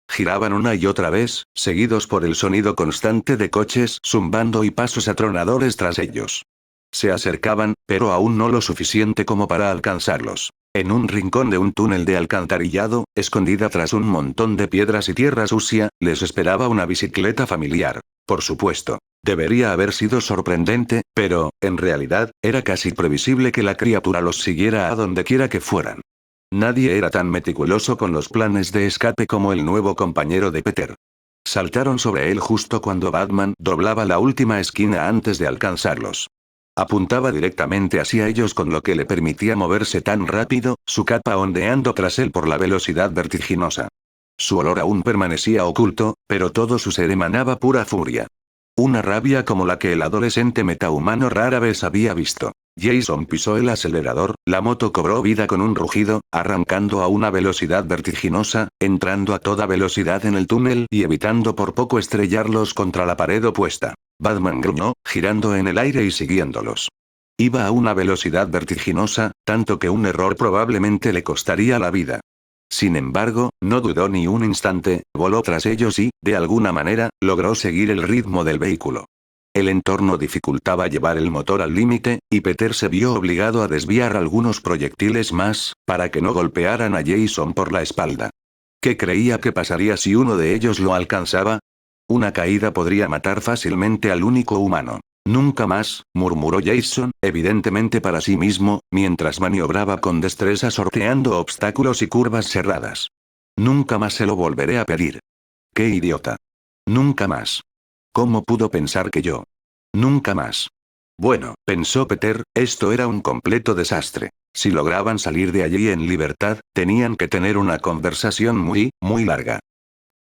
Giraban una y otra vez, seguidos por el sonido constante de coches zumbando y pasos atronadores tras ellos. Se acercaban, pero aún no lo suficiente como para alcanzarlos. En un rincón de un túnel de alcantarillado, escondida tras un montón de piedras y tierra sucia, les esperaba una bicicleta familiar. Por supuesto. Debería haber sido sorprendente, pero, en realidad, era casi previsible que la criatura los siguiera a donde quiera que fueran. Nadie era tan meticuloso con los planes de escape como el nuevo compañero de Peter. Saltaron sobre él justo cuando Batman doblaba la última esquina antes de alcanzarlos. Apuntaba directamente hacia ellos con lo que le permitía moverse tan rápido, su capa ondeando tras él por la velocidad vertiginosa. Su olor aún permanecía oculto, pero todo su ser emanaba pura furia. Una rabia como la que el adolescente metahumano rara vez había visto. Jason pisó el acelerador, la moto cobró vida con un rugido, arrancando a una velocidad vertiginosa, entrando a toda velocidad en el túnel y evitando por poco estrellarlos contra la pared opuesta. Batman gruñó, girando en el aire y siguiéndolos. Iba a una velocidad vertiginosa, tanto que un error probablemente le costaría la vida. Sin embargo, no dudó ni un instante, voló tras ellos y, de alguna manera, logró seguir el ritmo del vehículo. El entorno dificultaba llevar el motor al límite, y Peter se vio obligado a desviar algunos proyectiles más, para que no golpearan a Jason por la espalda. ¿Qué creía que pasaría si uno de ellos lo alcanzaba? Una caída podría matar fácilmente al único humano. Nunca más, murmuró Jason, evidentemente para sí mismo, mientras maniobraba con destreza sorteando obstáculos y curvas cerradas. Nunca más se lo volveré a pedir. ¡Qué idiota! Nunca más. ¿Cómo pudo pensar que yo? Nunca más. Bueno, pensó Peter, esto era un completo desastre. Si lograban salir de allí en libertad, tenían que tener una conversación muy, muy larga.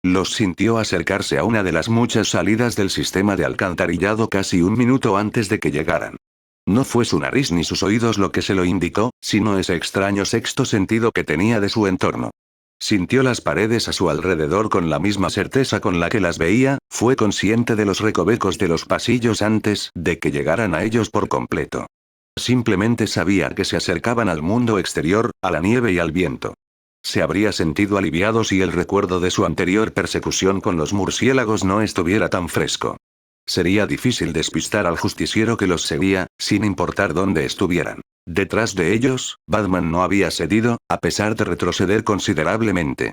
Los sintió acercarse a una de las muchas salidas del sistema de alcantarillado casi un minuto antes de que llegaran. No fue su nariz ni sus oídos lo que se lo indicó, sino ese extraño sexto sentido que tenía de su entorno. Sintió las paredes a su alrededor con la misma certeza con la que las veía, fue consciente de los recovecos de los pasillos antes de que llegaran a ellos por completo. Simplemente sabía que se acercaban al mundo exterior, a la nieve y al viento. Se habría sentido aliviado si el recuerdo de su anterior persecución con los murciélagos no estuviera tan fresco. Sería difícil despistar al justiciero que los seguía, sin importar dónde estuvieran. Detrás de ellos, Batman no había cedido, a pesar de retroceder considerablemente.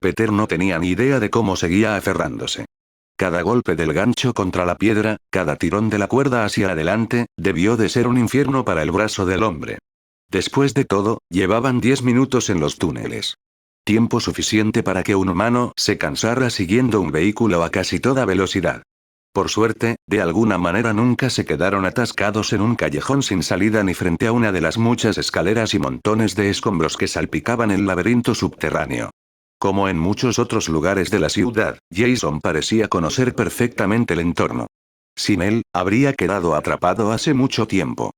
Peter no tenía ni idea de cómo seguía aferrándose. Cada golpe del gancho contra la piedra, cada tirón de la cuerda hacia adelante, debió de ser un infierno para el brazo del hombre. Después de todo, llevaban 10 minutos en los túneles. Tiempo suficiente para que un humano se cansara siguiendo un vehículo a casi toda velocidad. Por suerte, de alguna manera nunca se quedaron atascados en un callejón sin salida ni frente a una de las muchas escaleras y montones de escombros que salpicaban el laberinto subterráneo. Como en muchos otros lugares de la ciudad, Jason parecía conocer perfectamente el entorno. Sin él, habría quedado atrapado hace mucho tiempo.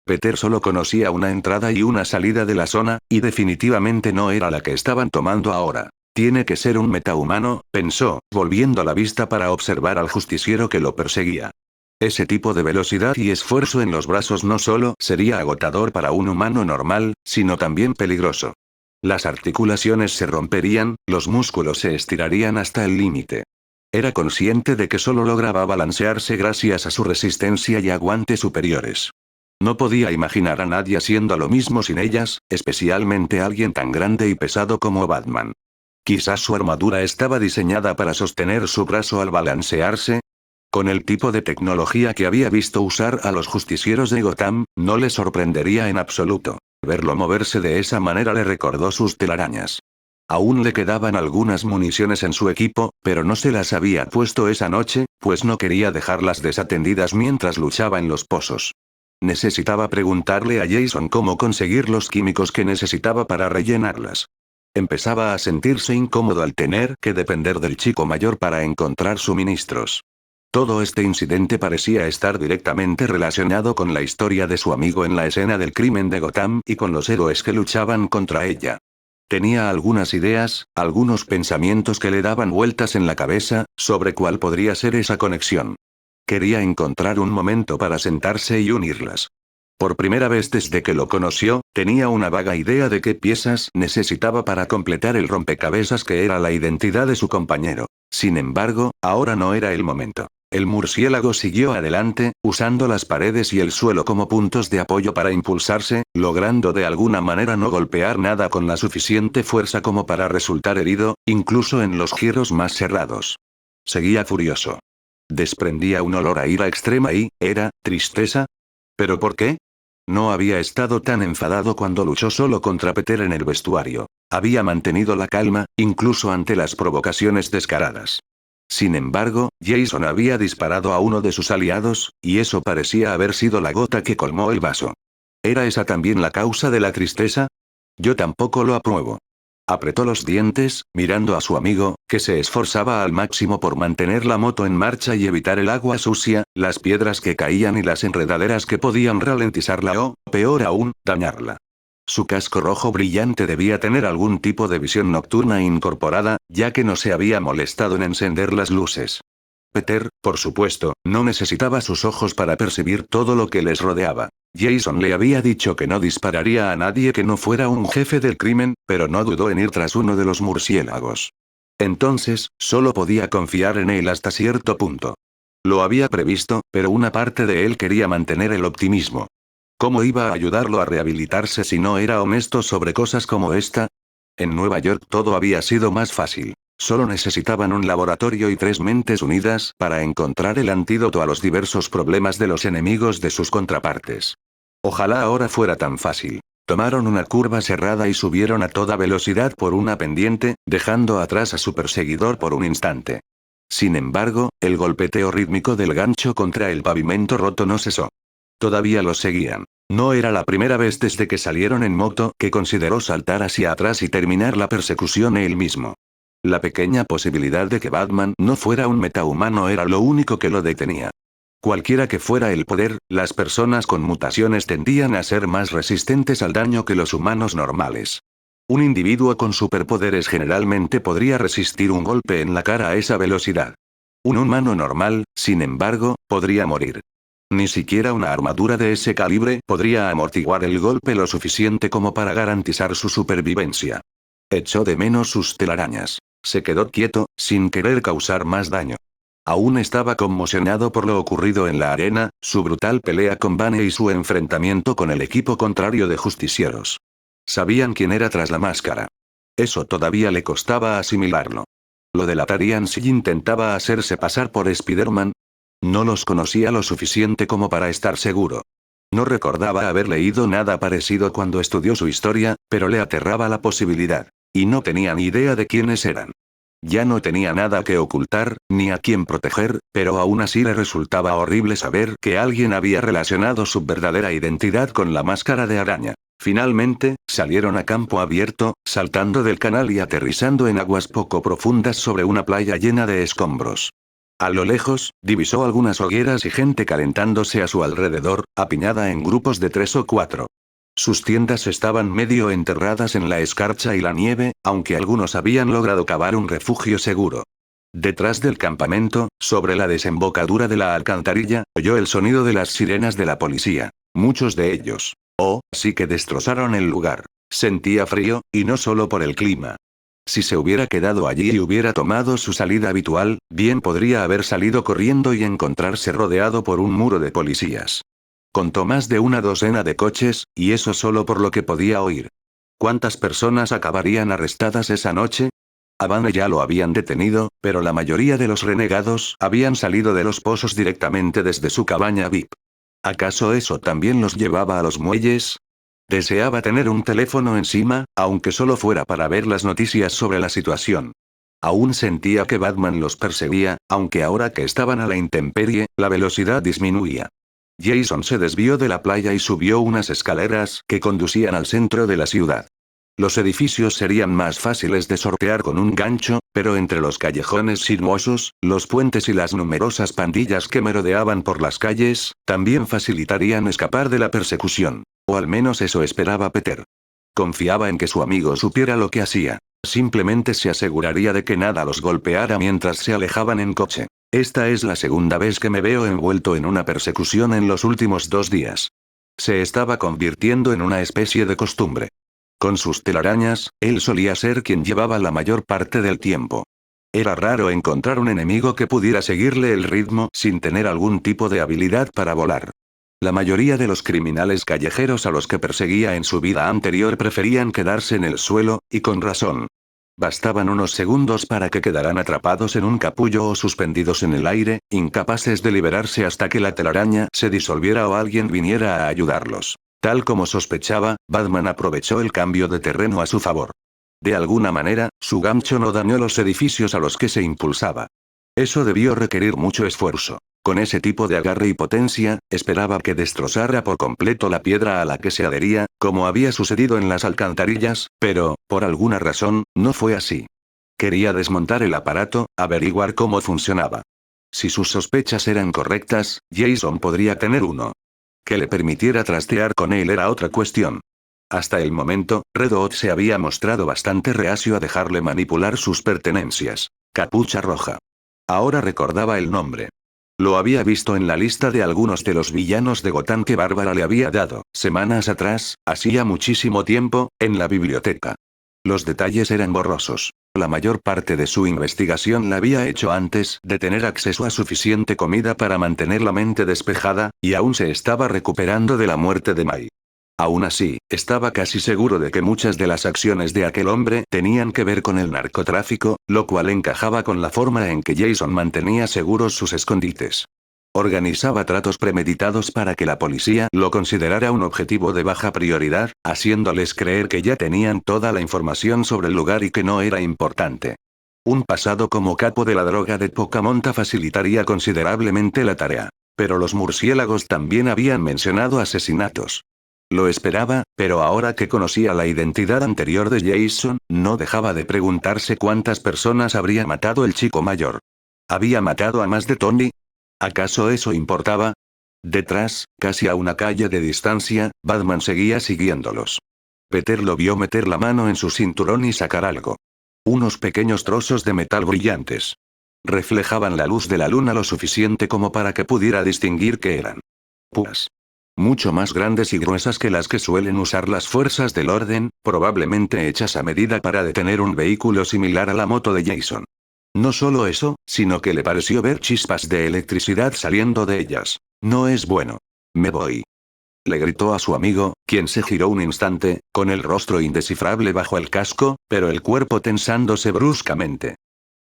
Peter solo conocía una entrada y una salida de la zona, y definitivamente no era la que estaban tomando ahora. Tiene que ser un metahumano, pensó, volviendo la vista para observar al justiciero que lo perseguía. Ese tipo de velocidad y esfuerzo en los brazos no solo sería agotador para un humano normal, sino también peligroso. Las articulaciones se romperían, los músculos se estirarían hasta el límite. Era consciente de que solo lograba balancearse gracias a su resistencia y aguante superiores. No podía imaginar a nadie haciendo lo mismo sin ellas, especialmente alguien tan grande y pesado como Batman. Quizás su armadura estaba diseñada para sostener su brazo al balancearse. Con el tipo de tecnología que había visto usar a los justicieros de Gotham, no le sorprendería en absoluto. Verlo moverse de esa manera le recordó sus telarañas. Aún le quedaban algunas municiones en su equipo, pero no se las había puesto esa noche, pues no quería dejarlas desatendidas mientras luchaba en los pozos. Necesitaba preguntarle a Jason cómo conseguir los químicos que necesitaba para rellenarlas. Empezaba a sentirse incómodo al tener que depender del chico mayor para encontrar suministros. Todo este incidente parecía estar directamente relacionado con la historia de su amigo en la escena del crimen de Gotham y con los héroes que luchaban contra ella. Tenía algunas ideas, algunos pensamientos que le daban vueltas en la cabeza, sobre cuál podría ser esa conexión. Quería encontrar un momento para sentarse y unirlas. Por primera vez desde que lo conoció, tenía una vaga idea de qué piezas necesitaba para completar el rompecabezas que era la identidad de su compañero. Sin embargo, ahora no era el momento. El murciélago siguió adelante, usando las paredes y el suelo como puntos de apoyo para impulsarse, logrando de alguna manera no golpear nada con la suficiente fuerza como para resultar herido, incluso en los giros más cerrados. Seguía furioso. Desprendía un olor a ira extrema y, ¿era tristeza? ¿Pero por qué? No había estado tan enfadado cuando luchó solo contra Peter en el vestuario. Había mantenido la calma, incluso ante las provocaciones descaradas. Sin embargo, Jason había disparado a uno de sus aliados, y eso parecía haber sido la gota que colmó el vaso. ¿Era esa también la causa de la tristeza? Yo tampoco lo apruebo. Apretó los dientes, mirando a su amigo, que se esforzaba al máximo por mantener la moto en marcha y evitar el agua sucia, las piedras que caían y las enredaderas que podían ralentizarla o, peor aún, dañarla. Su casco rojo brillante debía tener algún tipo de visión nocturna incorporada, ya que no se había molestado en encender las luces. Peter, por supuesto, no necesitaba sus ojos para percibir todo lo que les rodeaba. Jason le había dicho que no dispararía a nadie que no fuera un jefe del crimen, pero no dudó en ir tras uno de los murciélagos. Entonces, solo podía confiar en él hasta cierto punto. Lo había previsto, pero una parte de él quería mantener el optimismo. ¿Cómo iba a ayudarlo a rehabilitarse si no era honesto sobre cosas como esta? En Nueva York todo había sido más fácil. Solo necesitaban un laboratorio y 3 mentes unidas para encontrar el antídoto a los diversos problemas de los enemigos de sus contrapartes. Ojalá ahora fuera tan fácil. Tomaron una curva cerrada y subieron a toda velocidad por una pendiente, dejando atrás a su perseguidor por un instante. Sin embargo, el golpeteo rítmico del gancho contra el pavimento roto no cesó. Todavía los seguían. No era la primera vez desde que salieron en moto que consideró saltar hacia atrás y terminar la persecución él mismo. La pequeña posibilidad de que Batman no fuera un metahumano era lo único que lo detenía. Cualquiera que fuera el poder, las personas con mutaciones tendían a ser más resistentes al daño que los humanos normales. Un individuo con superpoderes generalmente podría resistir un golpe en la cara a esa velocidad. Un humano normal, sin embargo, podría morir. Ni siquiera una armadura de ese calibre podría amortiguar el golpe lo suficiente como para garantizar su supervivencia. Echó de menos sus telarañas. Se quedó quieto, sin querer causar más daño. Aún estaba conmocionado por lo ocurrido en la arena, su brutal pelea con Bane y su enfrentamiento con el equipo contrario de justicieros. Sabían quién era tras la máscara. Eso todavía le costaba asimilarlo. ¿Lo delatarían si intentaba hacerse pasar por Spider-Man? No los conocía lo suficiente como para estar seguro. No recordaba haber leído nada parecido cuando estudió su historia, pero le aterraba la posibilidad. Y no tenía ni idea de quiénes eran. Ya no tenía nada que ocultar, ni a quién proteger, pero aún así le resultaba horrible saber que alguien había relacionado su verdadera identidad con la máscara de araña. Finalmente, salieron a campo abierto, saltando del canal y aterrizando en aguas poco profundas sobre una playa llena de escombros. A lo lejos, divisó algunas hogueras y gente calentándose a su alrededor, apiñada en grupos de 3 o 4. Sus tiendas estaban medio enterradas en la escarcha y la nieve, aunque algunos habían logrado cavar un refugio seguro. Detrás del campamento, sobre la desembocadura de la alcantarilla, oyó el sonido de las sirenas de la policía. Muchos de ellos. Oh, sí que destrozaron el lugar. Sentía frío, y no solo por el clima. Si se hubiera quedado allí y hubiera tomado su salida habitual, bien podría haber salido corriendo y encontrarse rodeado por un muro de policías. Contó más de una docena de coches, y eso solo por lo que podía oír. ¿Cuántas personas acabarían arrestadas esa noche? A Bane ya lo habían detenido, pero la mayoría de los renegados habían salido de los pozos directamente desde su cabaña VIP. ¿Acaso eso también los llevaba a los muelles? Deseaba tener un teléfono encima, aunque solo fuera para ver las noticias sobre la situación. Aún sentía que Batman los perseguía, aunque ahora que estaban a la intemperie, la velocidad disminuía. Jason se desvió de la playa y subió unas escaleras que conducían al centro de la ciudad. Los edificios serían más fáciles de sortear con un gancho, pero entre los callejones sinuosos, los puentes y las numerosas pandillas que merodeaban por las calles, también facilitarían escapar de la persecución. O al menos eso esperaba Peter. Confiaba en que su amigo supiera lo que hacía. Simplemente se aseguraría de que nada los golpeara mientras se alejaban en coche. Esta es la segunda vez que me veo envuelto en una persecución en los últimos 2 días. Se estaba convirtiendo en una especie de costumbre. Con sus telarañas, él solía ser quien llevaba la mayor parte del tiempo. Era raro encontrar un enemigo que pudiera seguirle el ritmo sin tener algún tipo de habilidad para volar. La mayoría de los criminales callejeros a los que perseguía en su vida anterior preferían quedarse en el suelo, y con razón. Bastaban unos segundos para que quedaran atrapados en un capullo o suspendidos en el aire, incapaces de liberarse hasta que la telaraña se disolviera o alguien viniera a ayudarlos. Tal como sospechaba, Batman aprovechó el cambio de terreno a su favor. De alguna manera, su gancho no dañó los edificios a los que se impulsaba. Eso debió requerir mucho esfuerzo. Con ese tipo de agarre y potencia, esperaba que destrozara por completo la piedra a la que se adhería, como había sucedido en las alcantarillas, pero, por alguna razón, no fue así. Quería desmontar el aparato, averiguar cómo funcionaba. Si sus sospechas eran correctas, Jason podría tener uno. Que le permitiera trastear con él era otra cuestión. Hasta el momento, Red Hood se había mostrado bastante reacio a dejarle manipular sus pertenencias. Capucha Roja. Ahora recordaba el nombre. Lo había visto en la lista de algunos de los villanos de Gotham que Bárbara le había dado, semanas atrás, hacía muchísimo tiempo, en la biblioteca. Los detalles eran borrosos. La mayor parte de su investigación la había hecho antes de tener acceso a suficiente comida para mantener la mente despejada, y aún se estaba recuperando de la muerte de May. Aún así, estaba casi seguro de que muchas de las acciones de aquel hombre tenían que ver con el narcotráfico, lo cual encajaba con la forma en que Jason mantenía seguros sus escondites. Organizaba tratos premeditados para que la policía lo considerara un objetivo de baja prioridad, haciéndoles creer que ya tenían toda la información sobre el lugar y que no era importante. Un pasado como capo de la droga de poca monta facilitaría considerablemente la tarea. Pero los murciélagos también habían mencionado asesinatos. Lo esperaba, pero ahora que conocía la identidad anterior de Jason, no dejaba de preguntarse cuántas personas habría matado el chico mayor. ¿Había matado a más de Tony? ¿Acaso eso importaba? Detrás, casi a una calle de distancia, Batman seguía siguiéndolos. Peter lo vio meter la mano en su cinturón y sacar algo. Unos pequeños trozos de metal brillantes. Reflejaban la luz de la luna lo suficiente como para que pudiera distinguir qué eran. Púas. Mucho más grandes y gruesas que las que suelen usar las fuerzas del orden, probablemente hechas a medida para detener un vehículo similar a la moto de Jason. No solo eso, sino que le pareció ver chispas de electricidad saliendo de ellas. No es bueno. Me voy. Le gritó a su amigo, quien se giró un instante, con el rostro indescifrable bajo el casco, pero el cuerpo tensándose bruscamente.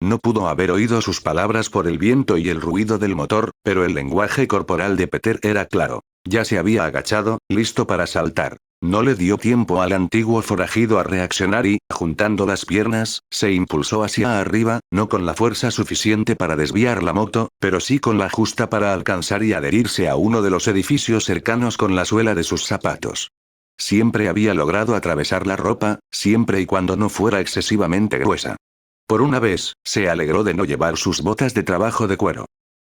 No pudo haber oído sus palabras por el viento y el ruido del motor, pero el lenguaje corporal de Peter era claro. Ya se había agachado, listo para saltar. No le dio tiempo al antiguo forajido a reaccionar y, juntando las piernas, se impulsó hacia arriba, no con la fuerza suficiente para desviar la moto, pero sí con la justa para alcanzar y adherirse a uno de los edificios cercanos con la suela de sus zapatos. Siempre había logrado atravesar la ropa, siempre y cuando no fuera excesivamente gruesa. Por una vez, se alegró de no llevar sus botas de trabajo de cuero.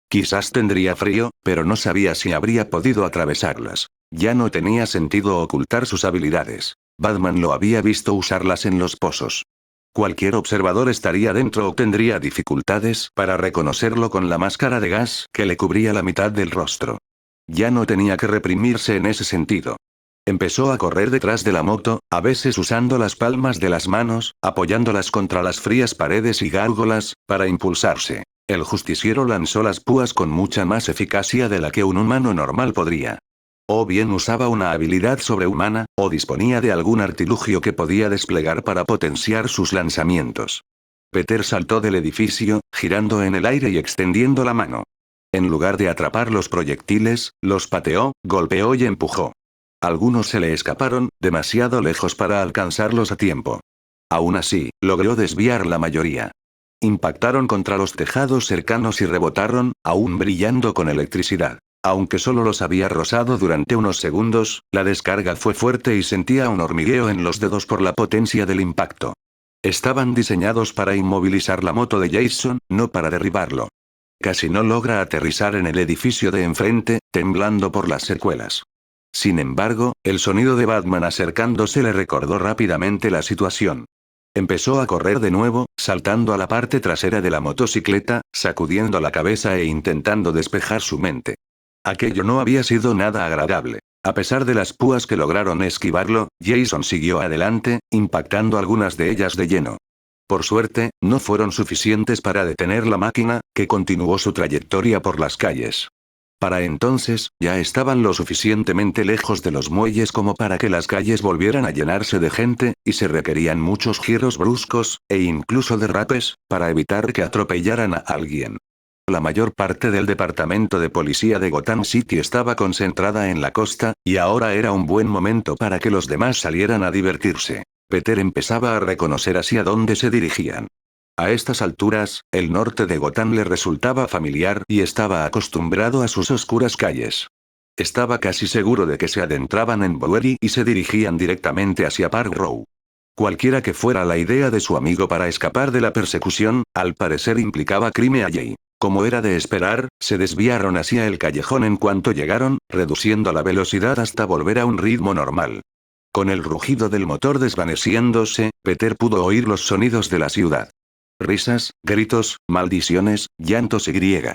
Quizás tendría frío, pero no sabía si habría podido atravesarlas. Ya no tenía sentido ocultar sus habilidades. Batman lo había visto usarlas en los pozos. Cualquier observador estaría dentro o tendría dificultades para reconocerlo con la máscara de gas que le cubría la mitad del rostro. Ya no tenía que reprimirse en ese sentido. Empezó a correr detrás de la moto, a veces usando las palmas de las manos, apoyándolas contra las frías paredes y gárgolas, para impulsarse. El justiciero lanzó las púas con mucha más eficacia de la que un humano normal podría. O bien usaba una habilidad sobrehumana, o disponía de algún artilugio que podía desplegar para potenciar sus lanzamientos. Peter saltó del edificio, girando en el aire y extendiendo la mano. En lugar de atrapar los proyectiles, los pateó, golpeó y empujó. Algunos se le escaparon, demasiado lejos para alcanzarlos a tiempo. Aún así, logró desviar la mayoría. Impactaron contra los tejados cercanos y rebotaron, aún brillando con electricidad. Aunque solo los había rozado durante unos segundos, la descarga fue fuerte y sentía un hormigueo en los dedos por la potencia del impacto. Estaban diseñados para inmovilizar la moto de Jason, no para derribarlo. Casi no logra aterrizar en el edificio de enfrente, temblando por las secuelas. Sin embargo, el sonido de Batman acercándose le recordó rápidamente la situación. Empezó a correr de nuevo, saltando a la parte trasera de la motocicleta, sacudiendo la cabeza e intentando despejar su mente. Aquello no había sido nada agradable. A pesar de las púas que lograron esquivarlo, Jason siguió adelante, impactando algunas de ellas de lleno. Por suerte, no fueron suficientes para detener la máquina, que continuó su trayectoria por las calles. Para entonces, ya estaban lo suficientemente lejos de los muelles como para que las calles volvieran a llenarse de gente, y se requerían muchos giros bruscos, e incluso derrapes, para evitar que atropellaran a alguien. La mayor parte del departamento de policía de Gotham City estaba concentrada en la costa, y ahora era un buen momento para que los demás salieran a divertirse. Peter empezaba a reconocer hacia dónde se dirigían. A estas alturas, el norte de Gotham le resultaba familiar y estaba acostumbrado a sus oscuras calles. Estaba casi seguro de que se adentraban en Bowery y se dirigían directamente hacia Park Row. Cualquiera que fuera la idea de su amigo para escapar de la persecución, al parecer implicaba crimen a Jay. Como era de esperar, se desviaron hacia el callejón en cuanto llegaron, reduciendo la velocidad hasta volver a un ritmo normal. Con el rugido del motor desvaneciéndose, Peter pudo oír los sonidos de la ciudad. Risas, gritos, maldiciones, llantos y griega.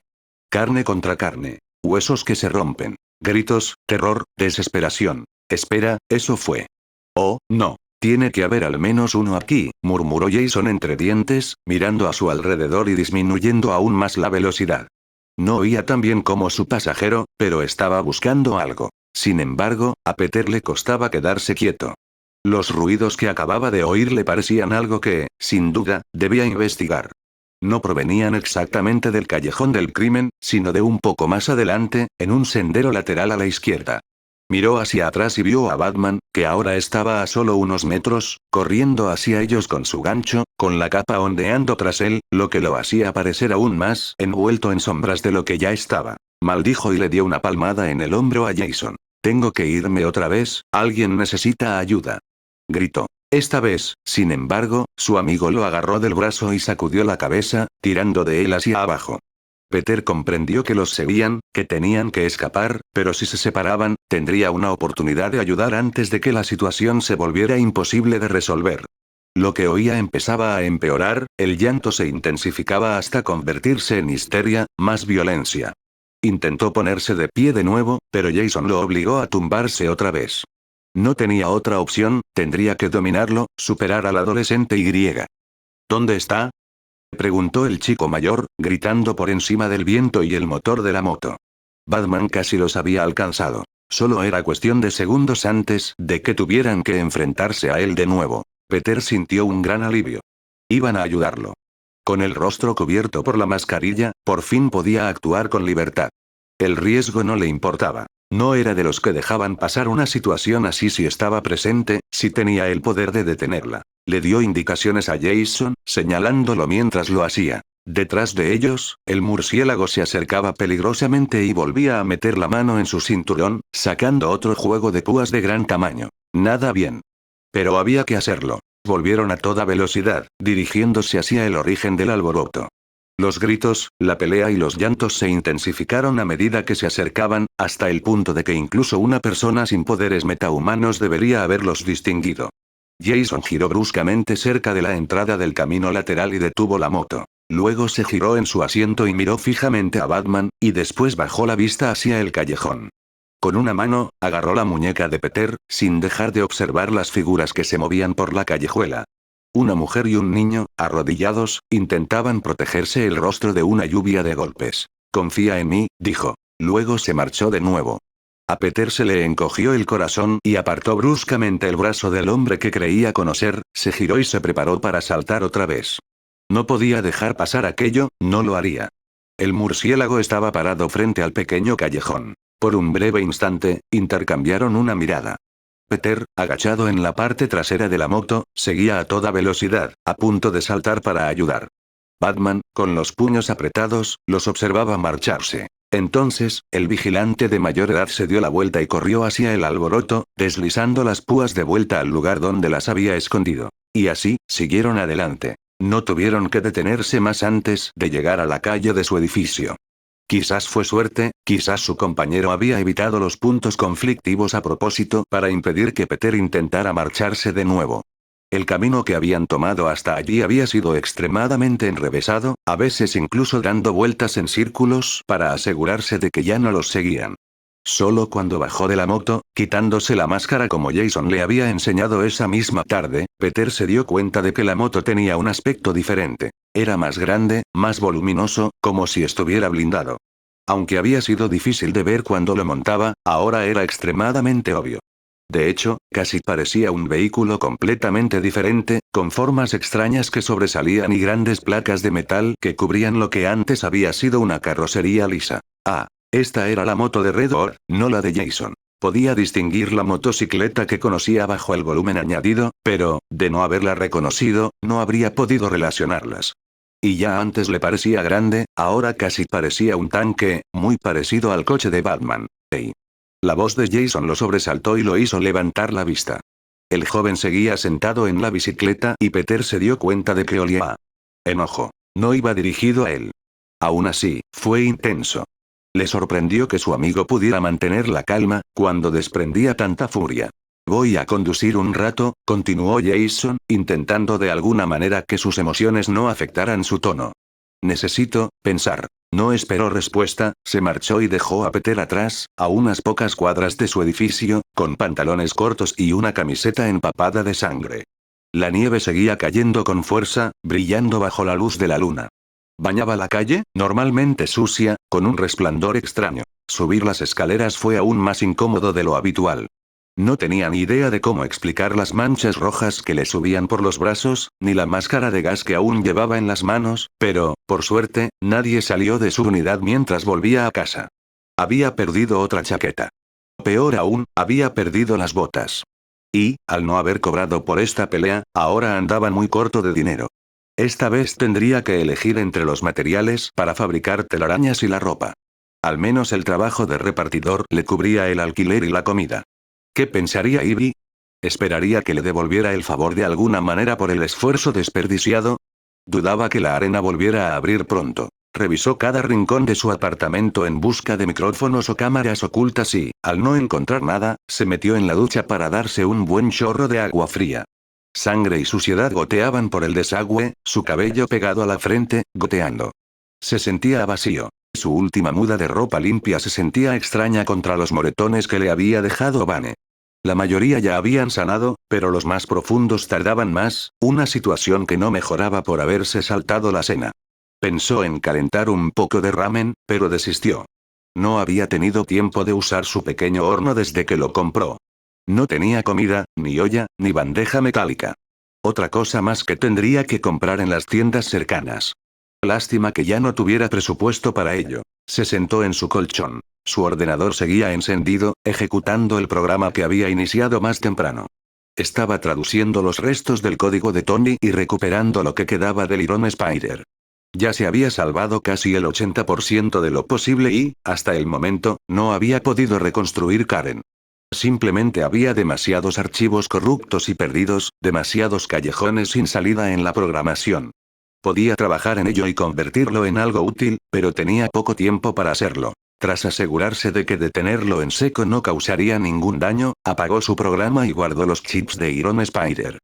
Carne contra carne. Huesos que se rompen. Gritos, terror, desesperación. Espera, eso fue. Oh, no. Tiene que haber al menos uno aquí, murmuró Jason entre dientes, mirando a su alrededor y disminuyendo aún más la velocidad. No oía tan bien como su pasajero, pero estaba buscando algo. Sin embargo, a Peter le costaba quedarse quieto. Los ruidos que acababa de oír le parecían algo que, sin duda, debía investigar. No provenían exactamente del callejón del crimen, sino de un poco más adelante, en un sendero lateral a la izquierda. Miró hacia atrás y vio a Batman, que ahora estaba a solo unos metros, corriendo hacia ellos con su gancho, con la capa ondeando tras él, lo que lo hacía parecer aún más envuelto en sombras de lo que ya estaba. Maldijo y le dio una palmada en el hombro a Jason. Tengo que irme otra vez, alguien necesita ayuda. Gritó. Esta vez, sin embargo, su amigo lo agarró del brazo y sacudió la cabeza, tirando de él hacia abajo. Peter comprendió que los seguían, que tenían que escapar, pero si se separaban, tendría una oportunidad de ayudar antes de que la situación se volviera imposible de resolver. Lo que oía empezaba a empeorar, el llanto se intensificaba hasta convertirse en histeria, más violencia. Intentó ponerse de pie de nuevo, pero Jason lo obligó a tumbarse otra vez. No tenía otra opción, tendría que dominarlo, superar al adolescente Y. ¿Dónde está? Preguntó el chico mayor, gritando por encima del viento y el motor de la moto. Batman casi los había alcanzado. Solo era cuestión de segundos antes de que tuvieran que enfrentarse a él de nuevo. Peter sintió un gran alivio. Iban a ayudarlo. Con el rostro cubierto por la mascarilla, por fin podía actuar con libertad. El riesgo no le importaba. No era de los que dejaban pasar una situación así si estaba presente, si tenía el poder de detenerla. Le dio indicaciones a Jason, señalándolo mientras lo hacía. Detrás de ellos, el murciélago se acercaba peligrosamente y volvía a meter la mano en su cinturón, sacando otro juego de púas de gran tamaño. Nada bien. Pero había que hacerlo. Volvieron a toda velocidad, dirigiéndose hacia el origen del alboroto. Los gritos, la pelea y los llantos se intensificaron a medida que se acercaban, hasta el punto de que incluso una persona sin poderes metahumanos debería haberlos distinguido. Jason giró bruscamente cerca de la entrada del camino lateral y detuvo la moto. Luego se giró en su asiento y miró fijamente a Batman, y después bajó la vista hacia el callejón. Con una mano, agarró la muñeca de Peter, sin dejar de observar las figuras que se movían por la callejuela. Una mujer y un niño, arrodillados, intentaban protegerse el rostro de una lluvia de golpes. Confía en mí, dijo. Luego se marchó de nuevo. A Peter se le encogió el corazón y apartó bruscamente el brazo del hombre que creía conocer, se giró y se preparó para saltar otra vez. No podía dejar pasar aquello, no lo haría. El murciélago estaba parado frente al pequeño callejón. Por un breve instante, intercambiaron una mirada. Peter, agachado en la parte trasera de la moto, seguía a toda velocidad, a punto de saltar para ayudar. Batman, con los puños apretados, los observaba marcharse. Entonces, el vigilante de mayor edad se dio la vuelta y corrió hacia el alboroto, deslizando las púas de vuelta al lugar donde las había escondido. Y así, siguieron adelante. No tuvieron que detenerse más antes de llegar a la calle de su edificio. Quizás fue suerte, quizás su compañero había evitado los puntos conflictivos a propósito para impedir que Peter intentara marcharse de nuevo. El camino que habían tomado hasta allí había sido extremadamente enrevesado, a veces incluso dando vueltas en círculos para asegurarse de que ya no los seguían. Solo cuando bajó de la moto, quitándose la máscara como Jason le había enseñado esa misma tarde, Peter se dio cuenta de que la moto tenía un aspecto diferente. Era más grande, más voluminoso, como si estuviera blindado. Aunque había sido difícil de ver cuando lo montaba, ahora era extremadamente obvio. De hecho, casi parecía un vehículo completamente diferente, con formas extrañas que sobresalían y grandes placas de metal que cubrían lo que antes había sido una carrocería lisa. Esta era la moto de Redwood, no la de Jason. Podía distinguir la motocicleta que conocía bajo el volumen añadido, pero, de no haberla reconocido, no habría podido relacionarlas. Y ya antes le parecía grande, ahora casi parecía un tanque, muy parecido al coche de Batman. ¡Hey! La voz de Jason lo sobresaltó y lo hizo levantar la vista. El joven seguía sentado en la bicicleta y Peter se dio cuenta de que olía a enojo. No iba dirigido a él. Aún así, fue intenso. Le sorprendió que su amigo pudiera mantener la calma cuando desprendía tanta furia. Voy a conducir un rato, continuó Jason, intentando de alguna manera que sus emociones no afectaran su tono. Necesito pensar. No esperó respuesta, se marchó y dejó a Peter atrás, a unas pocas cuadras de su edificio, con pantalones cortos y una camiseta empapada de sangre. La nieve seguía cayendo con fuerza, brillando bajo la luz de la luna. Bañaba la calle, normalmente sucia, con un resplandor extraño. Subir las escaleras fue aún más incómodo de lo habitual. No tenía ni idea de cómo explicar las manchas rojas que le subían por los brazos, ni la máscara de gas que aún llevaba en las manos, pero, por suerte, nadie salió de su unidad mientras volvía a casa. Había perdido otra chaqueta. Peor aún, había perdido las botas. Y, al no haber cobrado por esta pelea, ahora andaba muy corto de dinero. Esta vez tendría que elegir entre los materiales para fabricar telarañas y la ropa. Al menos el trabajo de repartidor le cubría el alquiler y la comida. ¿Qué pensaría Ivy? ¿Esperaría que le devolviera el favor de alguna manera por el esfuerzo desperdiciado? Dudaba que la arena volviera a abrir pronto. Revisó cada rincón de su apartamento en busca de micrófonos o cámaras ocultas y, al no encontrar nada, se metió en la ducha para darse un buen chorro de agua fría. Sangre y suciedad goteaban por el desagüe, su cabello pegado a la frente, goteando. Se sentía vacío. Su última muda de ropa limpia se sentía extraña contra los moretones que le había dejado Vane. La mayoría ya habían sanado, pero los más profundos tardaban más, una situación que no mejoraba por haberse saltado la cena. Pensó en calentar un poco de ramen, pero desistió. No había tenido tiempo de usar su pequeño horno desde que lo compró. No tenía comida, ni olla, ni bandeja metálica. Otra cosa más que tendría que comprar en las tiendas cercanas. Lástima que ya no tuviera presupuesto para ello. Se sentó en su colchón. Su ordenador seguía encendido, ejecutando el programa que había iniciado más temprano. Estaba traduciendo los restos del código de Tony y recuperando lo que quedaba del Iron Spider. Ya se había salvado casi el 80% de lo posible y, hasta el momento, no había podido reconstruir Karen. Simplemente había demasiados archivos corruptos y perdidos, demasiados callejones sin salida en la programación. Podía trabajar en ello y convertirlo en algo útil, pero tenía poco tiempo para hacerlo. Tras asegurarse de que detenerlo en seco no causaría ningún daño, apagó su programa y guardó los chips de Iron Spider.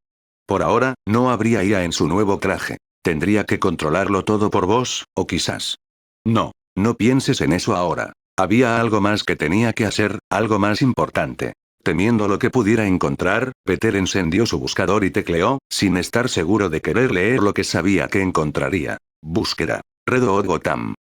Por ahora, no habría IA en su nuevo traje. Tendría que controlarlo todo por voz, o quizás. No pienses en eso ahora. Había algo más que tenía que hacer, algo más importante. Temiendo lo que pudiera encontrar, Peter encendió su buscador y tecleó, sin estar seguro de querer leer lo que sabía que encontraría. Búsqueda. Redwood Gotham.